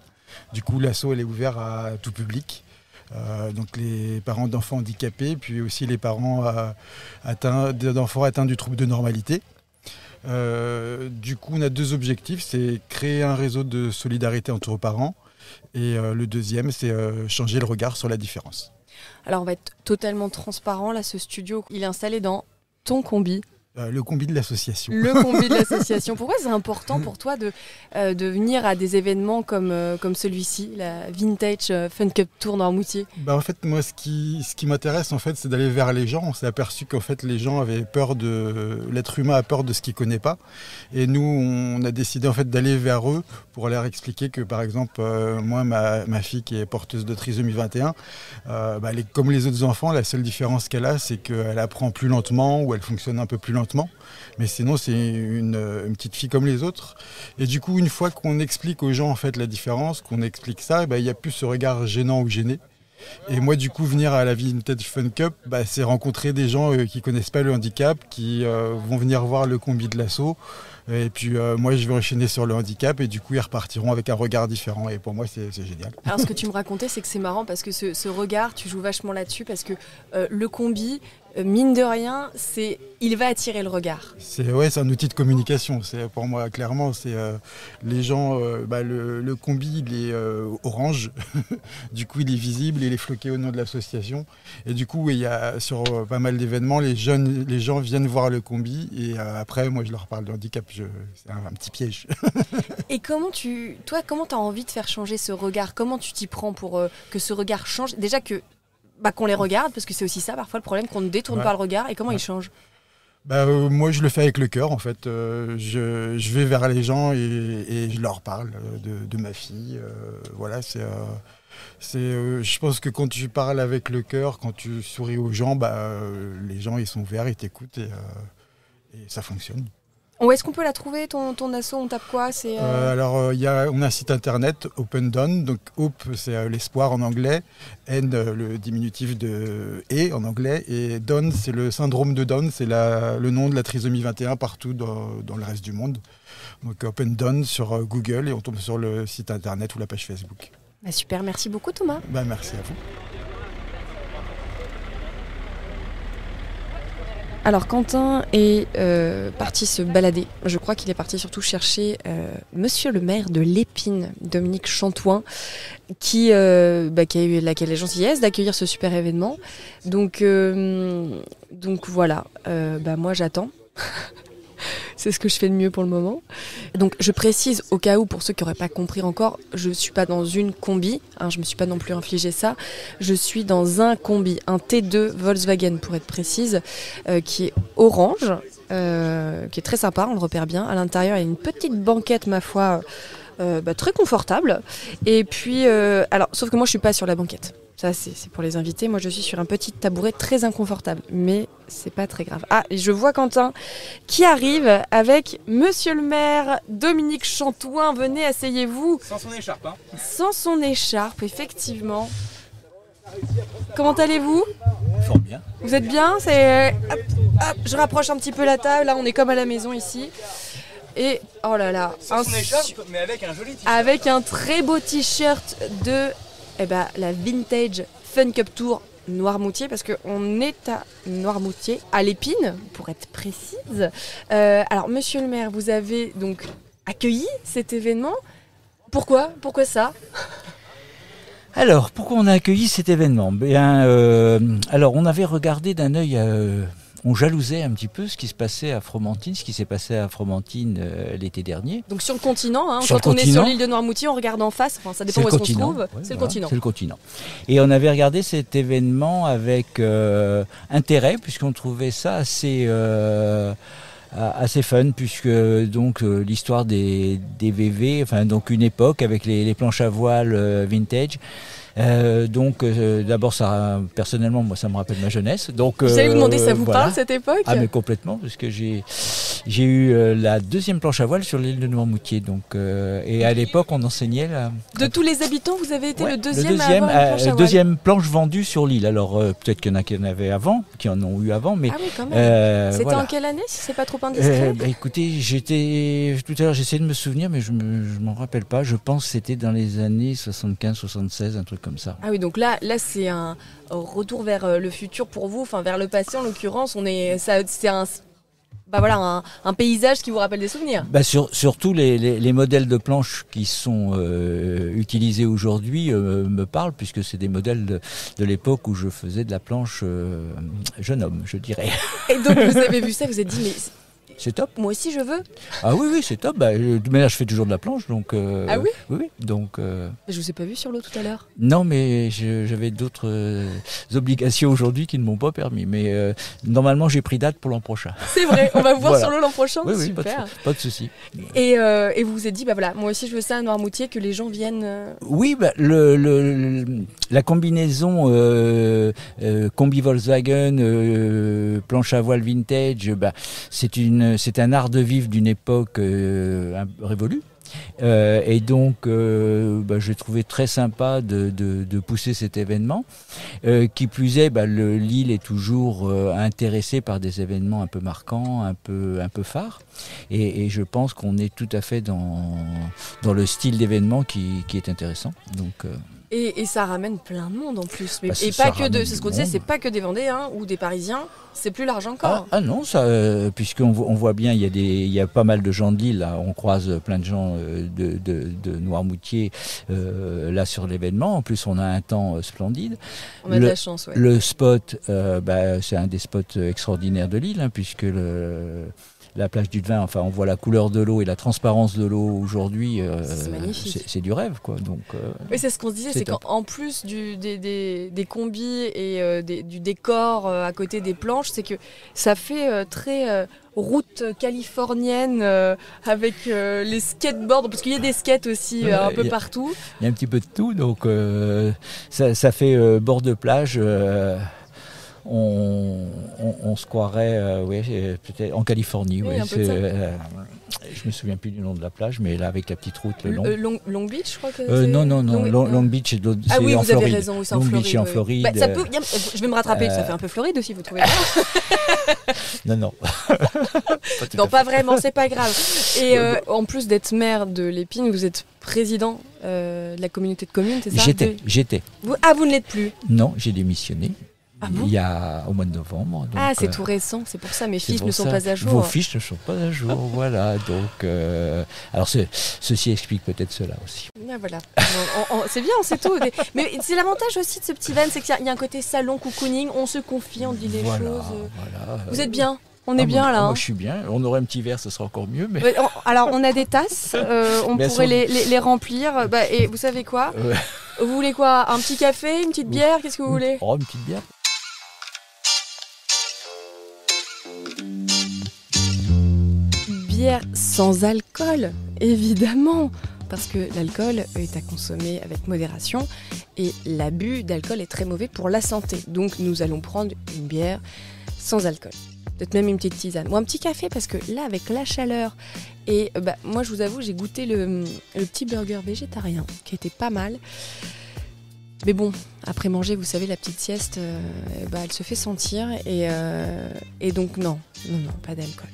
Du coup, l'asso, elle est ouverte à tout public. Donc les parents d'enfants handicapés, puis aussi les parents d'enfants atteints du trouble de normalité. Du coup, on a deux objectifs, c'est créer un réseau de solidarité entre parents. Et le deuxième, c'est changer le regard sur la différence. Alors on va être totalement transparent, là ce studio, il est installé dans ton combi. Le combi de l'association. Le combi de l'association. Pourquoi c'est important pour toi de venir à des événements comme celui-ci, la Vintage Fun Cup Tour Noirmoutier? En fait, moi, ce qui m'intéresse, en fait, c'est d'aller vers les gens. On s'est aperçu qu'en fait, les gens avaient peur l'être humain a peur de ce qu'il ne connaît pas. Et nous, on a décidé en fait d'aller vers eux pour leur expliquer que, par exemple, moi, ma fille qui est porteuse de trisomie 21, elle est comme les autres enfants. La seule différence qu'elle a, c'est qu'elle apprend plus lentement ou elle fonctionne un peu plus lentement. Mais sinon, c'est une petite fille comme les autres. Et du coup, une fois qu'on explique aux gens en fait la différence, qu'on explique ça, il n'y a plus ce regard gênant ou gêné. Et moi, du coup, venir à la Vintage Fun Cup, c'est rencontrer des gens qui ne connaissent pas le handicap, qui vont venir voir le combi de l'asso. Et puis moi, je vais enchaîner sur le handicap et du coup, ils repartiront avec un regard différent. Et pour moi, c'est génial. Alors, ce que tu me racontais, c'est que c'est marrant parce que ce regard, tu joues vachement là-dessus parce que le combi, mine de rien, il va attirer le regard. C'est un outil de communication. Pour moi, clairement, c'est les gens. Le combi, il est orange. Du coup, il est visible, il est floqué au nom de l'association. Et du coup, il y a sur pas mal d'événements, les gens viennent voir le combi. Et après, moi, je leur parle de handicap. C'est un petit piège. Et comment tu as envie de faire changer ce regard? Comment tu t'y prends pour que ce regard change? Déjà qu'on les regarde, parce que c'est aussi ça parfois le problème, qu'on ne détourne pas le regard. Et comment il change? Moi, je le fais avec le cœur, en fait. Je vais vers les gens et je leur parle de ma fille. Voilà, je pense que quand tu parles avec le cœur, quand tu souris aux gens, les gens ils sont ouverts, ils t'écoutent et ça fonctionne. Où est-ce qu'on peut la trouver, ton asso? On tape quoi? Alors, on a un site internet, Open Down. Donc, Hope, c'est l'espoir en anglais. N, le diminutif de E en anglais. Et Down, c'est le syndrome de Down. C'est le nom de la trisomie 21 partout dans le reste du monde. Donc, Open Down sur Google et on tombe sur le site internet ou la page Facebook. Bah super, merci beaucoup Thomas. Merci à vous. Alors Quentin est parti se balader. Je crois qu'il est parti surtout chercher monsieur le maire de l'Épine, Dominique Chantouin, qui a eu la gentillesse d'accueillir ce super événement. Donc voilà, moi j'attends. C'est ce que je fais de mieux pour le moment. Donc je précise au cas où, pour ceux qui n'auraient pas compris encore, je ne suis pas dans une combi, je ne me suis pas non plus infligé ça, je suis dans un combi, un T2 Volkswagen pour être précise, qui est orange, qui est très sympa, on le repère bien. À l'intérieur, il y a une petite banquette, ma foi, très confortable. Et puis, sauf que moi je ne suis pas sur la banquette. Ça, c'est pour les invités. Moi, je suis sur un petit tabouret très inconfortable. Mais c'est pas très grave. Ah, et je vois Quentin qui arrive avec monsieur le maire, Dominique Chantouin. Venez, asseyez-vous. Sans son écharpe, hein. Sans son écharpe, effectivement. Comment allez-vous ? Fort bien. Vous êtes bien ? Je rapproche un petit peu la table. Là, on est comme à la maison ici. Et, oh là là. Sans son écharpe, mais avec un joli t-shirt. Avec un très beau t-shirt de... la Vintage Fun Cup Tour Noirmoutier, parce qu'on est à Noirmoutier, à l'Épine, pour être précise. Alors, monsieur le maire, vous avez donc accueilli cet événement. Pourquoi ça ? Alors, pourquoi on a accueilli cet événement ? Alors, on avait regardé d'un œil... on jalousait un petit peu ce qui se passait à Fromentine, ce qui s'est passé à Fromentine l'été dernier. Donc sur le continent, sur quand on est sur l'île de Noirmoutier, on regarde en face, ça dépend où est-ce qu'on se trouve, ouais, c'est le continent. C'est le continent. Et on avait regardé cet événement avec intérêt, puisqu'on trouvait ça assez fun, puisque donc l'histoire des VV, donc une époque avec les planches à voile vintage. D'abord, ça, personnellement, moi, ça me rappelle ma jeunesse. Donc, j'allais vous demander, ça vous parle cette époque ? Ah, mais complètement, parce que j'ai eu la deuxième planche à voile sur l'île de Noirmoutier. Et à l'époque, on enseignait De tous les habitants, vous avez été le deuxième à avoir une planche à voile. Deuxième planche vendue sur l'île. Alors, peut-être qu'il y en a qui en avaient avant, qui en ont eu avant, mais. Ah oui, quand même. C'était voilà. En quelle année, si c'est pas trop indiscret ? Écoutez, tout à l'heure, j'essayais de me souvenir, mais je m'en rappelle pas. Je pense que c'était dans les années 75, 76, un truc comme ça. Ah oui, donc là c'est un retour vers le futur pour vous, vers le passé en l'occurrence. C'est un paysage qui vous rappelle des souvenirs. Surtout les modèles de planches qui sont utilisés aujourd'hui me parlent, puisque c'est des modèles de l'époque où je faisais de la planche jeune homme, je dirais. Et donc vous avez vu ça, vous vous êtes dit mais... C'est top. Moi aussi je veux. Ah oui, c'est top. Mais là je fais toujours de la planche, donc. Ah oui. Oui, donc. Je vous ai pas vu sur l'eau tout à l'heure. Non, mais j'avais d'autres obligations aujourd'hui qui ne m'ont pas permis. Mais normalement j'ai pris date pour l'an prochain. C'est vrai. On va vous voir sur l'eau l'an prochain. Oui, super. Pas de souci. Et vous vous êtes dit moi aussi je veux ça à Noirmoutier, que les gens viennent. Oui, la combinaison combi Volkswagen planche à voile vintage, c'est un art de vivre d'une époque révolue. Et donc, j'ai trouvé très sympa de pousser cet événement. Qui plus est, l'île est toujours intéressée par des événements un peu marquants, un peu phares. Et je pense qu'on est tout à fait dans le style d'événement qui est intéressant. Donc, et ça ramène plein de monde en plus. C'est ce qu'on disait, c'est pas que des Vendéens ou des Parisiens, c'est plus large encore. Ah non, puisqu'on voit bien, il y a pas mal de gens de l'île, là. On croise plein de gens de Noirmoutier là sur l'événement. En plus, on a un temps splendide. On a de la chance, ouais. Le spot, c'est un des spots extraordinaires de l'île, puisque la plage du Devin, on voit la couleur de l'eau et la transparence de l'eau aujourd'hui. C'est magnifique. C'est du rêve, quoi. Donc, oui, c'est ce qu'on se disait, c'est qu'en plus des combis et du décor à côté des planches, c'est que ça fait très route californienne avec les skateboards, parce qu'il y a des skates aussi un peu partout. Il y a un petit peu de tout, donc ça fait bord de plage. on se croirait peut-être en Californie. Oui, Ouais, un peu de ça. Je me souviens plus du nom de la plage, mais là avec la petite route le long. Long Beach, je crois que c'est... Non, Long Beach, c'est en Floride. Ah oui, vous avez raison, c'est en Long Floride. Beach, c'est en oui. Floride. Bah, ça peut, je vais me rattraper, ça fait un peu Floride aussi, vous trouvez pas? Non. Non, pas vraiment, c'est pas grave. Et en plus d'être maire de l'Épine, vous êtes président de la communauté de communes, c'est ça? J'étais. Vous ne l'êtes plus? Non, j'ai démissionné. Ah bon? Il y a au mois de novembre. Donc, c'est tout récent, c'est pour ça mes fiches ne sont pas à jour. Vos fiches ne sont pas à jour, voilà. Donc, alors ceci explique peut-être cela aussi. Ah, voilà. C'est bien, on sait tout. Mais c'est l'avantage aussi de ce petit van, c'est qu'il y a un côté salon, cocooning, on se confie, on dit les choses. Voilà. Vous êtes bien? On est bien là. Moi je suis bien. On aurait un petit verre, ce sera encore mieux. Mais... Alors on a des tasses, on pourrait les remplir. Et vous savez quoi? Vous voulez quoi? Un petit café, une petite bière? Qu'est-ce que vous voulez? Oh, une petite bière. Bière sans alcool, évidemment, parce que l'alcool est à consommer avec modération et l'abus d'alcool est très mauvais pour la santé. Donc nous allons prendre une bière sans alcool. Peut-être même une petite tisane ou un petit café, parce que là avec la chaleur et moi je vous avoue, j'ai goûté le petit burger végétarien qui était pas mal. Mais bon, après manger, vous savez, la petite sieste, elle se fait sentir et donc non, pas d'alcool.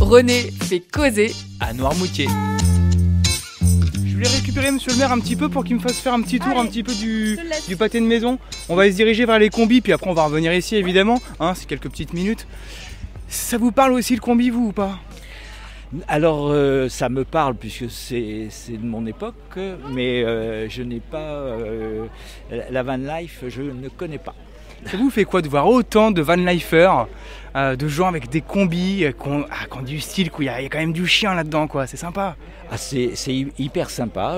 René fait causer à Noirmoutier. Je voulais récupérer monsieur le maire un petit peu pour qu'il me fasse faire un petit tour un petit peu du pâté de maison. On va se diriger vers les combis, puis après on va revenir ici évidemment, c'est quelques petites minutes. Ça vous parle aussi le combi, vous ou pas? Alors ça me parle puisque c'est de mon époque, mais je n'ai pas la van life, je ne connais pas. Ça vous fait quoi de voir autant de vanlifers, de gens avec des combis, qui ont du style, il y a quand même du chien là-dedans, quoi. C'est sympa. C'est hyper sympa.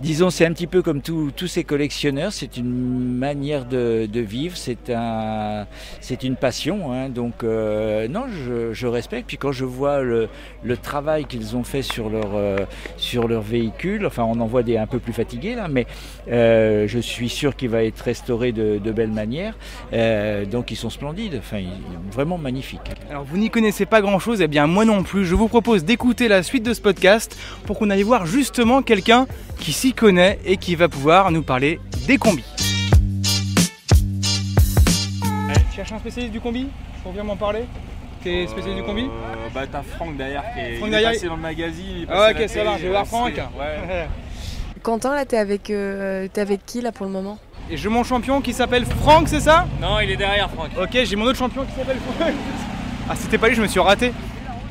Disons, c'est un petit peu comme tous ces collectionneurs, c'est une manière de vivre, c'est une passion. Donc non, je respecte. Puis quand je vois le travail qu'ils ont fait sur leur véhicule, enfin on en voit des un peu plus fatigués là, mais je suis sûr qu'il va être restauré de belle manière. Donc ils sont splendides, vraiment magnifiques. Alors vous n'y connaissez pas grand-chose, eh bien moi non plus. Je vous propose d'écouter la suite de ce podcast pour qu'on aille voir justement quelqu'un qui s'y connaît et qui va pouvoir nous parler des combis. Tu cherches un spécialiste du combi pour venir m'en parler? T'es spécialiste du combi? T'as Franck derrière qui est passé dans le magazine. Ok, ça va, je vais voir Franck. Ouais. Quentin, là, t'es avec qui là pour le moment? Et j'ai mon champion qui s'appelle Franck, c'est ça? Non, il est derrière Franck. Ok, j'ai mon autre champion qui s'appelle Franck. Ah, c'était pas lui, je me suis raté.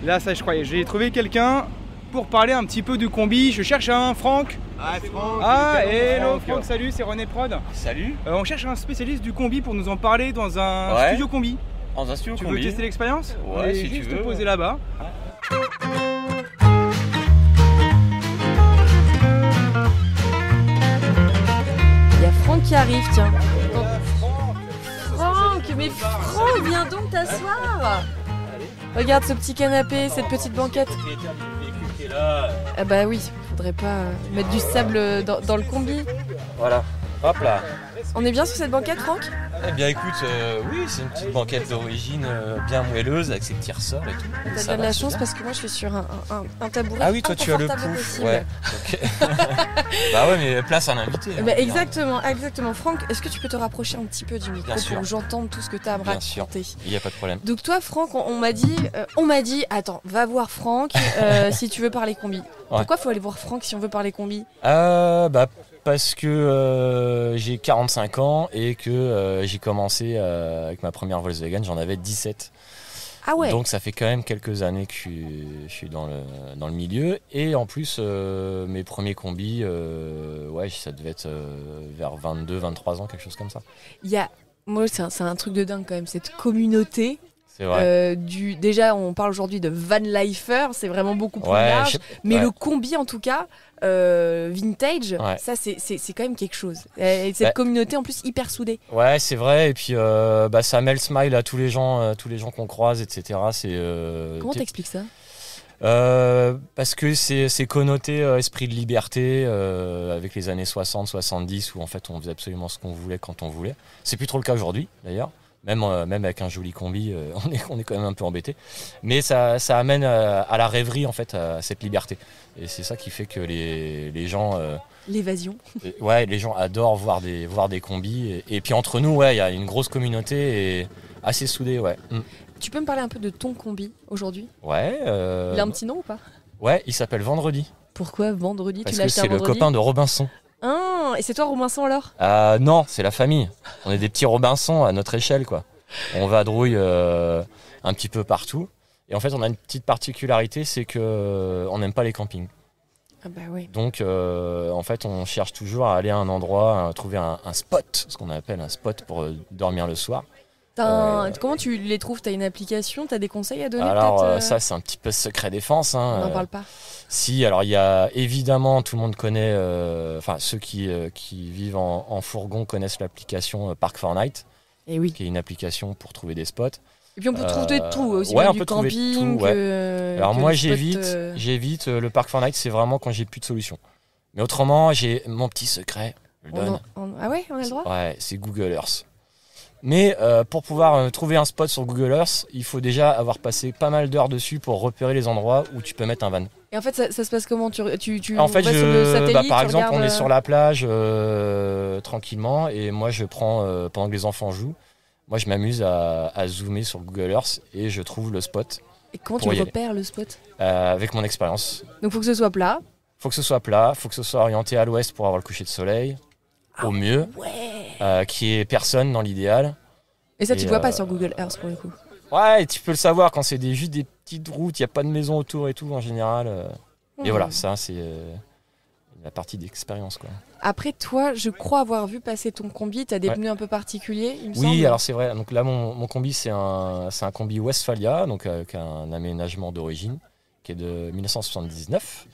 Là, ça, je croyais. J'ai trouvé quelqu'un pour parler un petit peu du combi. Je cherche un Franck. Ah, Franck. Hello Franck, salut, c'est René Prod. Salut. On cherche un spécialiste du combi pour nous en parler dans un studio combi. Dans un studio combi. Tu veux tester l'expérience? Ouais, si tu veux. Juste te poser là-bas. Il y a Franck qui arrive, tiens. Franck, mais Franck, viens donc t'asseoir. Regarde ce petit canapé, cette petite banquette. Ah bah oui, faudrait pas mettre du sable dans le combi. Voilà, hop là. On est bien sur cette banquette, Franck? Eh bien écoute, oui, c'est une petite banquette d'origine bien moelleuse avec ses petits ressorts et tout. T'as de la chance parce que moi je suis sur un tabouret. Ah oui, toi tu as le pouf. Ouais. Okay. Bah ouais, mais place à l'invité. Bah exactement. Franck, est-ce que tu peux te rapprocher un petit peu du micro pour que j'entende tout ce que t'as à me raconter? Bien sûr, il n'y a pas de problème. Donc toi, Franck, on m'a dit, attends, va voir Franck si tu veux parler combi. Ouais. Pourquoi faut aller voir Franck si on veut parler combi? Parce que j'ai 45 ans et que j'ai commencé avec ma première Volkswagen, j'en avais 17. Ah ouais. Donc ça fait quand même quelques années que je suis dans le milieu. Et en plus, mes premiers combis, ça devait être vers 22, 23 ans, quelque chose comme ça. Moi, c'est un truc de dingue quand même, cette communauté. C'est vrai. Déjà, on parle aujourd'hui de vanlifer, c'est vraiment beaucoup plus large. Mais le combi, en tout cas, vintage, ça, c'est quand même quelque chose. Et cette communauté, en plus, hyper soudée. Ouais, c'est vrai. Et puis, ça met le smile à tous les gens qu'on croise, etc. Comment t'expliques ça? Parce que c'est connoté esprit de liberté avec les années 60-70 où en fait on faisait absolument ce qu'on voulait quand on voulait. C'est plus trop le cas aujourd'hui d'ailleurs. Même avec un joli combi, on est quand même un peu embêté. Mais ça amène à la rêverie en fait, à cette liberté. Et c'est ça qui fait que les gens... L'évasion. Ouais, les gens adorent voir des combis. Et puis entre nous, ouais, il y a une grosse communauté et assez soudée, ouais. Tu peux me parler un peu de ton combi aujourd'hui? Ouais. Il a un petit nom ou pas? Ouais, il s'appelle Vendredi. Pourquoi Vendredi? Parce tu l'as que acheté c'est à le Vendredi? copain de Robinson. Ah, et c'est toi Robinson alors? Non, c'est la famille. On est des petits Robinson à notre échelle, quoi. On vadrouille un petit peu partout. Et en fait, on a une petite particularité, c'est que on n'aime pas les campings. Ah bah oui. Donc, en fait, on cherche toujours à aller à un endroit, à trouver un spot, ce qu'on appelle un spot pour dormir le soir. Comment tu les trouves? T'as une application? T'as des conseils à donner? Alors, ça, c'est un petit peu secret défense. Hein. On n'en parle pas. Si, alors il y a évidemment, tout le monde connaît, enfin ceux qui vivent en fourgon connaissent l'application Park4Night, qui est une application pour trouver des spots. Et puis on peut trouver tout aussi, ouais, on du peut trouver camping. tout, ouais. Alors que moi des spots, j'évite le Park4Night, c'est vraiment quand j'ai plus de solution. Mais autrement, j'ai mon petit secret, je le donne. Ah ouais, on a le droit? Ouais, c'est Google Earth. Mais pour pouvoir trouver un spot sur Google Earth, il faut déjà avoir passé pas mal d'heures dessus pour repérer les endroits où tu peux mettre un van. Et en fait, ça se passe comment? Tu en fait, vas sur le satellite, par tu exemple, regardes, on est sur la plage tranquillement et moi je prends, pendant que les enfants jouent, moi je m'amuse à zoomer sur Google Earth et je trouve le spot. Et comment tu repères le spot? Avec mon expérience. Donc il faut que ce soit plat. Faut que ce soit plat, faut que ce soit orienté à l'ouest pour avoir le coucher de soleil, au mieux, qu'il n'y ait personne dans l'idéal. Et ça, tu ne vois pas sur Google Earth pour le coup? Ouais, tu peux le savoir quand c'est juste des petites routes, il n'y a pas de maison autour et tout en général. Et voilà, ça c'est la partie d'expérience, quoi. Après, toi, je crois avoir vu passer ton combi, tu as des pneus un peu particuliers, il me semble. Oui, alors c'est vrai. Donc là, mon combi, c'est un combi Westphalia, donc avec un aménagement d'origine qui est de 1979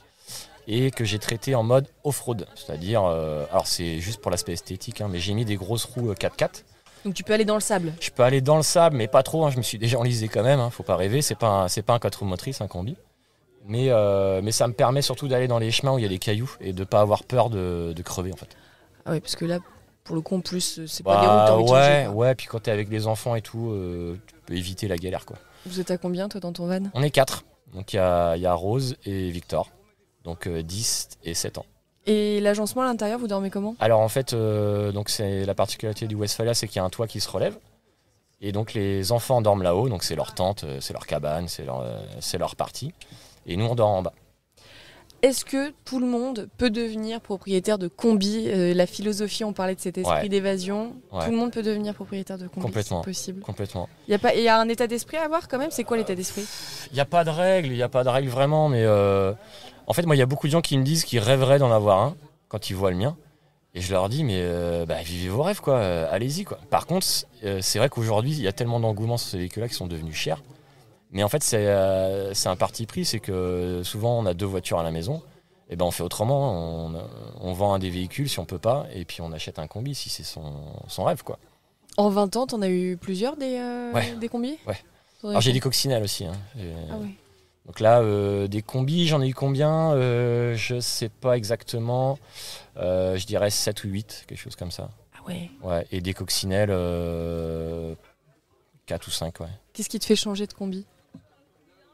et que j'ai traité en mode off-road. C'est-à-dire, alors c'est juste pour l'aspect esthétique, hein, mais j'ai mis des grosses roues 4x4. Donc tu peux aller dans le sable? Je peux aller dans le sable, mais pas trop. Hein. Je me suis déjà enlisé quand même. Hein. Faut pas rêver. C'est pas un 4 roues motrices, un combi. Mais ça me permet surtout d'aller dans les chemins où il y a des cailloux et de pas avoir peur de crever en fait. Ah oui, parce que là, pour le coup, en plus, c'est pas des routes t'as envie de changer, quoi. Ouais. Puis quand t'es avec les enfants et tout, tu peux éviter la galère, quoi. Vous êtes à combien toi dans ton van? On est 4. Donc il y a Rose et Victor. Donc 10 et 7 ans. Et l'agencement à l'intérieur, vous dormez comment? Alors en fait, donc c'est la particularité du Westphalia, c'est qu'il y a un toit qui se relève. Et donc les enfants dorment là-haut, donc c'est leur tente, c'est leur cabane, c'est leur partie. Et nous on dort en bas. Est-ce que tout le monde peut devenir propriétaire de combi? La philosophie, on parlait de cet esprit d'évasion. Ouais. Tout le monde peut devenir propriétaire de combi? Complètement. C'est possible. Complètement. Il y a un état d'esprit à avoir quand même? C'est quoi l'état d'esprit? Il n'y a pas de règles vraiment, mais en fait moi il y a beaucoup de gens qui me disent qu'ils rêveraient d'en avoir un quand ils voient le mien. Et je leur dis mais vivez vos rêves quoi, allez-y quoi. Par contre c'est vrai qu'aujourd'hui il y a tellement d'engouement sur ces véhicules-là qui sont devenus chers. Mais en fait, c'est un parti pris, c'est que souvent on a 2 voitures à la maison, et ben on fait autrement, on vend un des véhicules si on peut pas, et puis on achète un combi si c'est son rêve, quoi. En 20 ans, t'en as eu plusieurs des combis? Ouais. Alors j'ai des coccinelles aussi. Hein. Ah oui. Donc là, des combis, j'en ai eu combien? Je sais pas exactement, je dirais 7 ou 8, quelque chose comme ça. Ah ouais. Ouais, et des coccinelles, 4 ou 5, ouais. Qu'est-ce qui te fait changer de combi?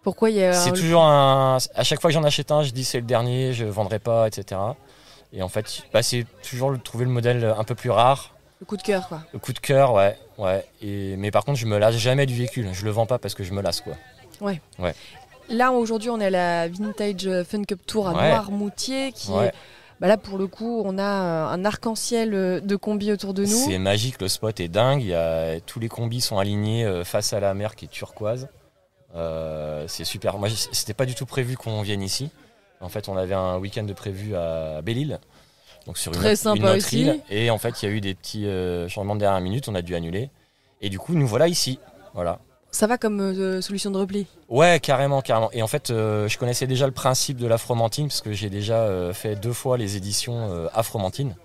Pourquoi il y a... C'est toujours à chaque fois que j'en achète un, je dis c'est le dernier, je vendrai pas, etc. Et en fait, c'est toujours trouver le modèle un peu plus rare. Le coup de cœur, quoi. Le coup de cœur, ouais. Mais par contre, je me lasse jamais du véhicule. Je le vends pas parce que je me lasse, quoi. Ouais. Ouais. Là, aujourd'hui, on est à la Vintage Fun Cup Tour à Noirmoutier, qui est... là, pour le coup, on a un arc-en-ciel de combis autour de nous. C'est magique, le spot est dingue. Tous les combis sont alignés face à la mer qui est turquoise. C'est super. Moi, c'était pas du tout prévu qu'on vienne ici. En fait, on avait un week-end de prévu à Belle-Île, donc sur une autre île. Et en fait, il y a eu des petits changements de dernière minute. On a dû annuler. Et du coup, nous voilà ici. Voilà. Ça va comme solution de repli? Ouais, carrément. Et en fait, je connaissais déjà le principe de l'Afromantine parce que j'ai déjà fait 2 fois les éditions Afromantine,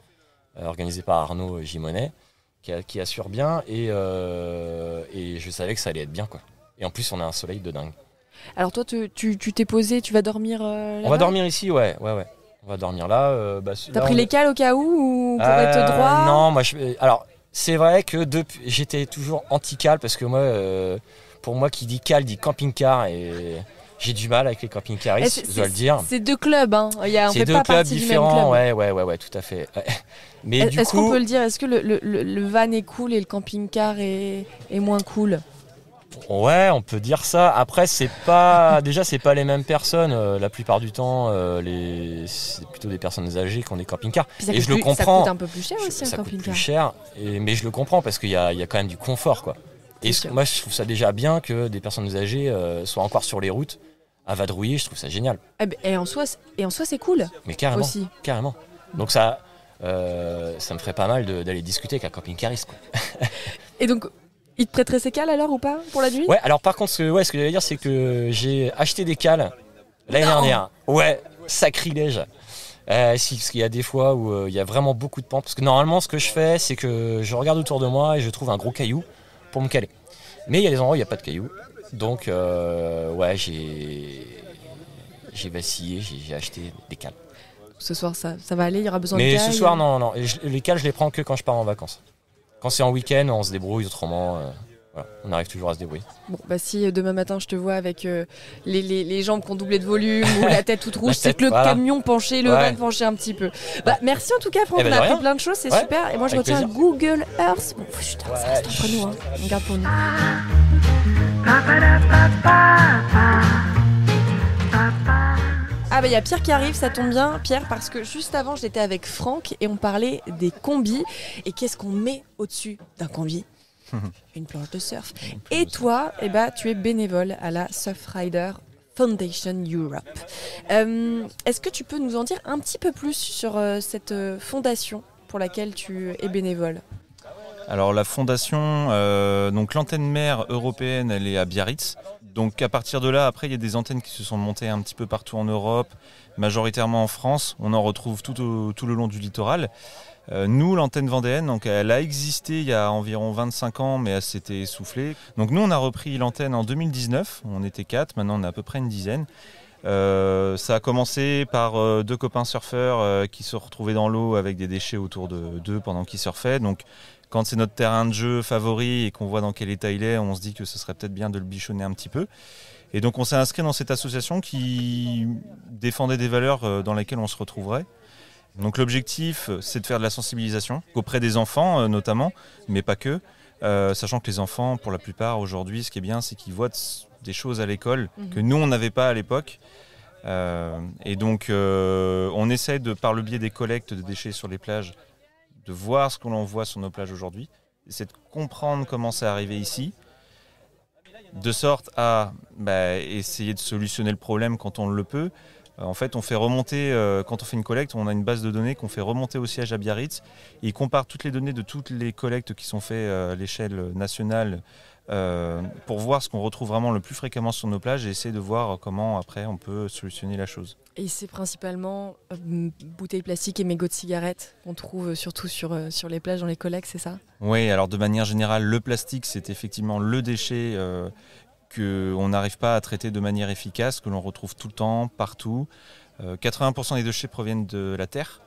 organisées par Arnaud Gimonet, qui assure bien. Et je savais que ça allait être bien, quoi. Et en plus, on a un soleil de dingue. Alors toi, tu t'es posé, tu vas dormir là-bas ? On va dormir ici, ouais. On va dormir là. T'as pris les cales au cas où ou pour être droit ? Non, moi, alors c'est vrai que j'étais toujours anti-cale parce que moi, pour moi, qui dit cale dit camping-car et j'ai du mal avec les camping-caristes, je dois le dire. C'est 2 clubs, hein. On c'est fait 2 pas clubs partie différents, du même club. ouais, tout à fait. Ouais. Mais Est-ce qu'on peut le dire ? Est-ce que le van est cool et le camping-car est moins cool ? Ouais, on peut dire ça. Après, c'est pas les mêmes personnes. La plupart du temps, c'est plutôt des personnes âgées qui ont des camping-cars. Et je le comprends. Ça coûte un peu plus cher aussi, un camping-car. Ça coûte plus cher, mais je le comprends parce qu'il y a quand même du confort, quoi. Et moi, je trouve ça déjà bien que des personnes âgées soient encore sur les routes à vadrouiller. Je trouve ça génial. Et en soi, c'est cool. Mais carrément, aussi. Carrément. Donc ça me ferait pas mal d'aller discuter avec un camping-cariste, quoi. Et donc, il te prêterait ses cales alors ou pas pour la nuit ? Ouais, alors par contre, ce que j'allais dire, c'est que j'ai acheté des cales l'année dernière. Ouais, sacrilège. Si, parce qu'il y a des fois où il y a vraiment beaucoup de pentes. Parce que normalement, ce que je fais, c'est que je regarde autour de moi et je trouve un gros caillou pour me caler. Mais il y a des endroits où il n'y a pas de cailloux. Donc, ouais, j'ai vacillé, j'ai acheté des cales. Ce soir, ça va aller, il y aura besoin de cales. Mais ce soir, non. Les cales, je les prends que quand je pars en vacances. Quand c'est en week-end, on se débrouille autrement. Voilà, on arrive toujours à se débrouiller. Bon, si demain matin je te vois avec les jambes qui ont doublé de volume ou la tête toute rouge, c'est que le camion penché, le van penché un petit peu. Merci en tout cas, Franck, on a appris plein de choses, c'est super. Et moi je retiens Google Earth. Bon, putain, ça reste entre nous, hein. On garde pour nous. Ah bah il y a Pierre qui arrive, ça tombe bien Pierre, parce que juste avant j'étais avec Franck et on parlait des combis. Et qu'est-ce qu'on met au-dessus d'un combi ? Une planche de surf. Et toi, tu es bénévole à la Surfrider Foundation Europe. Est-ce que tu peux nous en dire un petit peu plus sur cette fondation pour laquelle tu es bénévole ? Alors la fondation, donc l'antenne mère européenne, elle est à Biarritz. Donc à partir de là, après, il y a des antennes qui se sont montées un petit peu partout en Europe, majoritairement en France. On en retrouve tout le long du littoral. Nous, l'antenne vendéenne, donc, elle a existé il y a environ 25 ans, mais elle s'était essoufflée. Donc nous, on a repris l'antenne en 2019. On était 4, maintenant on est à peu près une dizaine. Ça a commencé par 2 copains surfeurs qui se retrouvaient dans l'eau avec des déchets autour d'eux pendant qu'ils surfaient. Donc quand c'est notre terrain de jeu favori et qu'on voit dans quel état il est, on se dit que ce serait peut-être bien de le bichonner un petit peu. Et donc on s'est inscrit dans cette association qui défendait des valeurs dans lesquelles on se retrouverait. Donc l'objectif, c'est de faire de la sensibilisation auprès des enfants notamment, mais pas que. Sachant que les enfants, pour la plupart aujourd'hui, ce qui est bien, c'est qu'ils voient des choses à l'école que nous, on n'avait pas à l'époque. Et donc on essaie par le biais des collectes de déchets sur les plages, de voir ce qu'on en voit sur nos plages aujourd'hui, c'est de comprendre comment c'est arrivé ici, de sorte à essayer de solutionner le problème quand on le peut. En fait, on fait remonter, quand on fait une collecte, on a une base de données qu'on fait remonter au siège à Biarritz. Et il compare toutes les données de toutes les collectes qui sont faites à l'échelle nationale pour voir ce qu'on retrouve vraiment le plus fréquemment sur nos plages et essayer de voir comment après on peut solutionner la chose. Et c'est principalement bouteilles plastiques et mégots de cigarettes qu'on trouve surtout sur les plages, dans les collectes, c'est ça ? Oui, alors de manière générale, le plastique, c'est effectivement le déchet qu'on n'arrive pas à traiter de manière efficace, que l'on retrouve tout le temps, partout. 80% des déchets proviennent de la terre.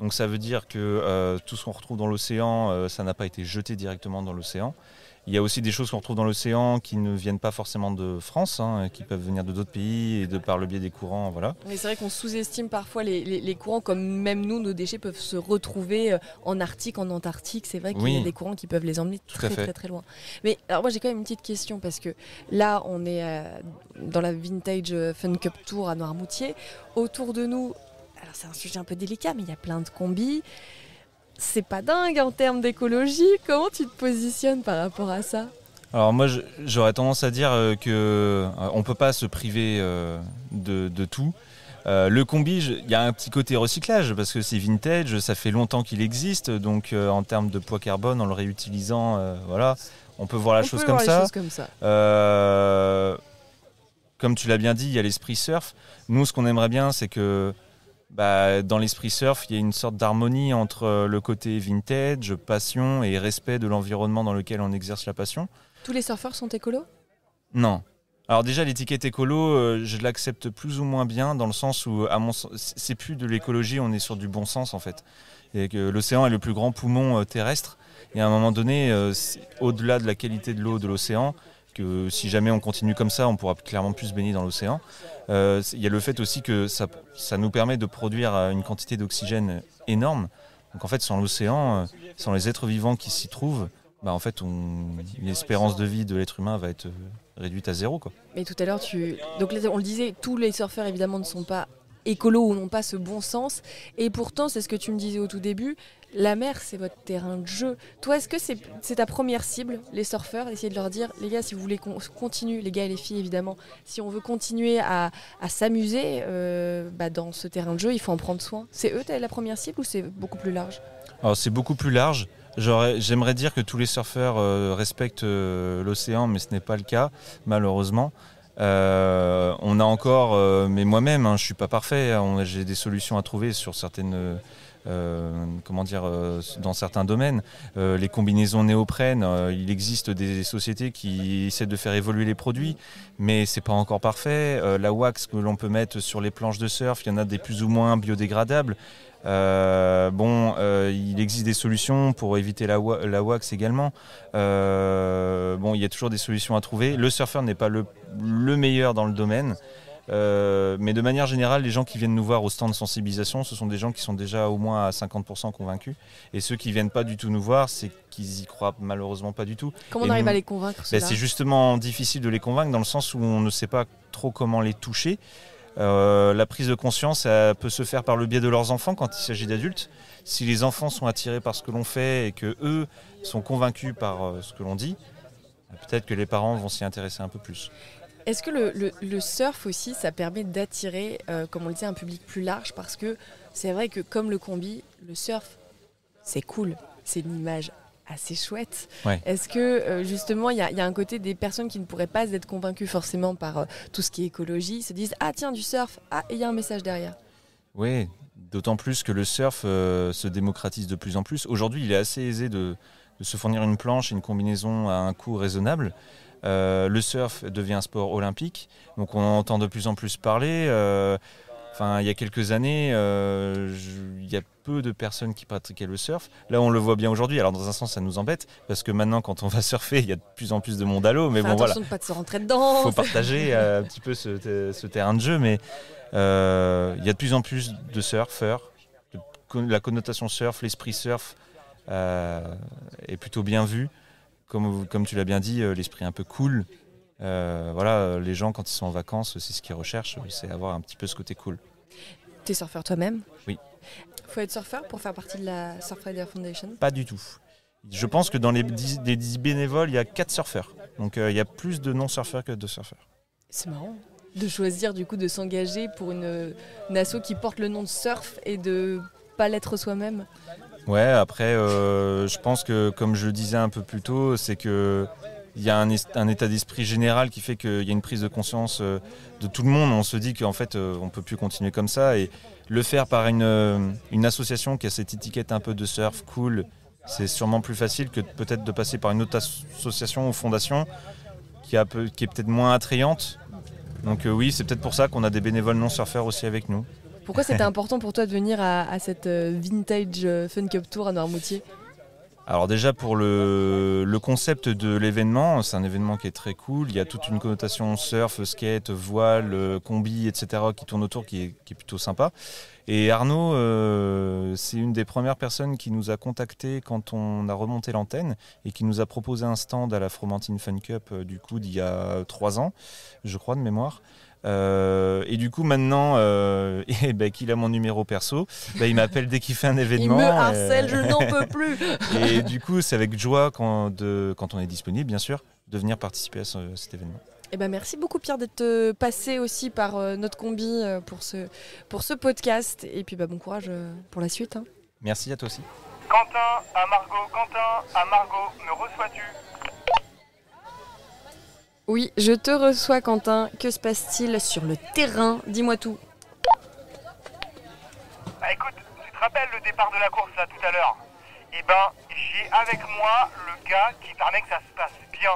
Donc ça veut dire que tout ce qu'on retrouve dans l'océan, ça n'a pas été jeté directement dans l'océan. Il y a aussi des choses qu'on retrouve dans l'océan qui ne viennent pas forcément de France, qui peuvent venir de d'autres pays et par le biais des courants. Voilà. Mais c'est vrai qu'on sous-estime parfois les courants, comme même nous, nos déchets peuvent se retrouver en Arctique, en Antarctique. C'est vrai qu'il y a des courants qui peuvent les emmener très loin. Mais alors moi j'ai quand même une petite question, parce que là on est dans la Vintage Fun Cup Tour à Noirmoutier. Autour de nous, alors c'est un sujet un peu délicat, mais il y a plein de combis. C'est pas dingue en termes d'écologie. Comment tu te positionnes par rapport à ça ? Alors moi j'aurais tendance à dire que on peut pas se priver de tout. Le combi, il y a un petit côté recyclage parce que c'est vintage, ça fait longtemps qu'il existe, donc en termes de poids carbone, en le réutilisant, voilà, on peut voir la chose comme ça. Comme tu l'as bien dit, il y a l'esprit surf. Nous, ce qu'on aimerait bien, c'est que dans l'esprit surf, il y a une sorte d'harmonie entre le côté vintage, passion et respect de l'environnement dans lequel on exerce la passion. Tous les surfeurs sont écolos ? Non. Alors déjà, l'étiquette écolo, je l'accepte plus ou moins bien dans le sens où, à mon sens, c'est plus de l'écologie, on est sur du bon sens en fait. Et que l'océan est le plus grand poumon terrestre. Et à un moment donné, au-delà de la qualité de l'eau de l'océan, que si jamais on continue comme ça, on pourra clairement plus se baigner dans l'océan. Il y a le fait aussi que ça nous permet de produire une quantité d'oxygène énorme. Donc en fait, sans l'océan, sans les êtres vivants qui s'y trouvent, en fait, l'espérance de vie de l'être humain va être réduite à 0, quoi. Mais tout à l'heure, donc on le disait, tous les surfeurs évidemment ne sont pas écolos ou n'ont pas ce bon sens. Et pourtant, c'est ce que tu me disais au tout début, la mer, c'est votre terrain de jeu. Toi, est-ce que c'est ta première cible, les surfeurs, d'essayer de leur dire, les gars, si vous voulez qu'on continue, les gars et les filles évidemment, si on veut continuer à s'amuser dans ce terrain de jeu, il faut en prendre soin. C'est eux la première cible ou c'est beaucoup plus large ? Alors c'est beaucoup plus large. J'aimerais dire que tous les surfeurs respectent l'océan, mais ce n'est pas le cas, malheureusement. On a encore, mais moi-même, je ne suis pas parfait, j'ai des solutions à trouver sur certaines... dans certains domaines. Les combinaisons néoprène, il existe des sociétés qui essaient de faire évoluer les produits, mais c'est pas encore parfait. La wax que l'on peut mettre sur les planches de surf, il y en a des plus ou moins biodégradables. Il existe des solutions pour éviter la wax également. Il y a toujours des solutions à trouver. Le surfeur n'est pas le meilleur dans le domaine. Mais de manière générale, les gens qui viennent nous voir au stand de sensibilisation, ce sont des gens qui sont déjà au moins à 50% convaincus. Et ceux qui viennent pas du tout nous voir, c'est qu'ils y croient malheureusement pas du tout. Comment on arrive à les convaincre, ceux-là ? C'est justement difficile de les convaincre dans le sens où on ne sait pas trop comment les toucher. La prise de conscience, ça peut se faire par le biais de leurs enfants quand il s'agit d'adultes. Si les enfants sont attirés par ce que l'on fait et que eux sont convaincus par ce que l'on dit, peut-être que les parents vont s'y intéresser un peu plus. Est-ce que le surf aussi, ça permet d'attirer, comme on le disait, un public plus large ? Parce que c'est vrai que comme le combi, le surf, c'est cool. C'est une image assez chouette. Ouais. Est-ce que justement, il y a un côté des personnes qui ne pourraient pas être convaincues forcément par tout ce qui est écologie, se disent « Ah tiens, du surf, et il y a un message derrière ». Oui, d'autant plus que le surf se démocratise de plus en plus. Aujourd'hui, il est assez aisé de se fournir une planche et une combinaison à un coût raisonnable. Le surf devient un sport olympique, donc on en entend de plus en plus parler. Il y a quelques années, il y a peu de personnes qui pratiquaient le surf. Là, on le voit bien aujourd'hui. Alors, dans un sens, ça nous embête, parce que maintenant, quand on va surfer, il y a de plus en plus de monde à l'eau. Mais attention de ne pas se rentrer dedans. Il faut partager un petit peu ce terrain de jeu, mais il y a de plus en plus de surfeurs. La connotation surf, l'esprit surf est plutôt bien vu. Comme tu l'as bien dit, l'esprit un peu cool. Les gens, quand ils sont en vacances, c'est ce qu'ils recherchent, c'est avoir un petit peu ce côté cool. T'es surfeur toi-même ? Oui. Faut être surfeur pour faire partie de la Surfrider Foundation ? Pas du tout. Je pense que dans les 10 bénévoles, il y a 4 surfeurs. Donc il y a plus de non-surfeurs que de surfeurs. C'est marrant de choisir du coup de s'engager pour une asso qui porte le nom de surf et de pas l'être soi-même. Ouais, après, je pense que, comme je le disais un peu plus tôt, c'est qu'il y a un état d'esprit général qui fait qu'il y a une prise de conscience de tout le monde. On se dit qu'en fait, on ne peut plus continuer comme ça. Et le faire par une association qui a cette étiquette un peu de surf cool, c'est sûrement plus facile que peut-être de passer par une autre association ou fondation qui est peut-être moins attrayante. Donc oui, c'est peut-être pour ça qu'on a des bénévoles non-surfeurs aussi avec nous. Pourquoi c'était important pour toi de venir à cette Vintage Fun Cup Tour à Noirmoutier ? Alors déjà pour le concept de l'événement, c'est un événement qui est très cool. Il y a toute une connotation surf, skate, voile, combi, etc. qui tourne autour, qui est plutôt sympa. Et Arnaud, c'est une des premières personnes qui nous a contactés quand on a remonté l'antenne et qui nous a proposé un stand à la Fromentine Fun Cup d'il y a 3 ans, je crois de mémoire. Et du coup maintenant qu'il a mon numéro perso, il m'appelle dès qu'il fait un événement. Il me harcèle, je n'en peux plus. Et du coup c'est avec joie quand on est disponible bien sûr de venir participer à cet événement. Merci beaucoup Pierre d'être passé aussi par notre combi pour ce podcast et puis bon courage pour la suite. Merci à toi aussi. Quentin à Margot, me reçois-tu ? Oui, je te reçois Quentin. Que se passe-t-il sur le terrain ? Dis-moi tout. Écoute, tu te rappelles le départ de la course là tout à l'heure ? J'ai avec moi le gars qui permet que ça se passe bien.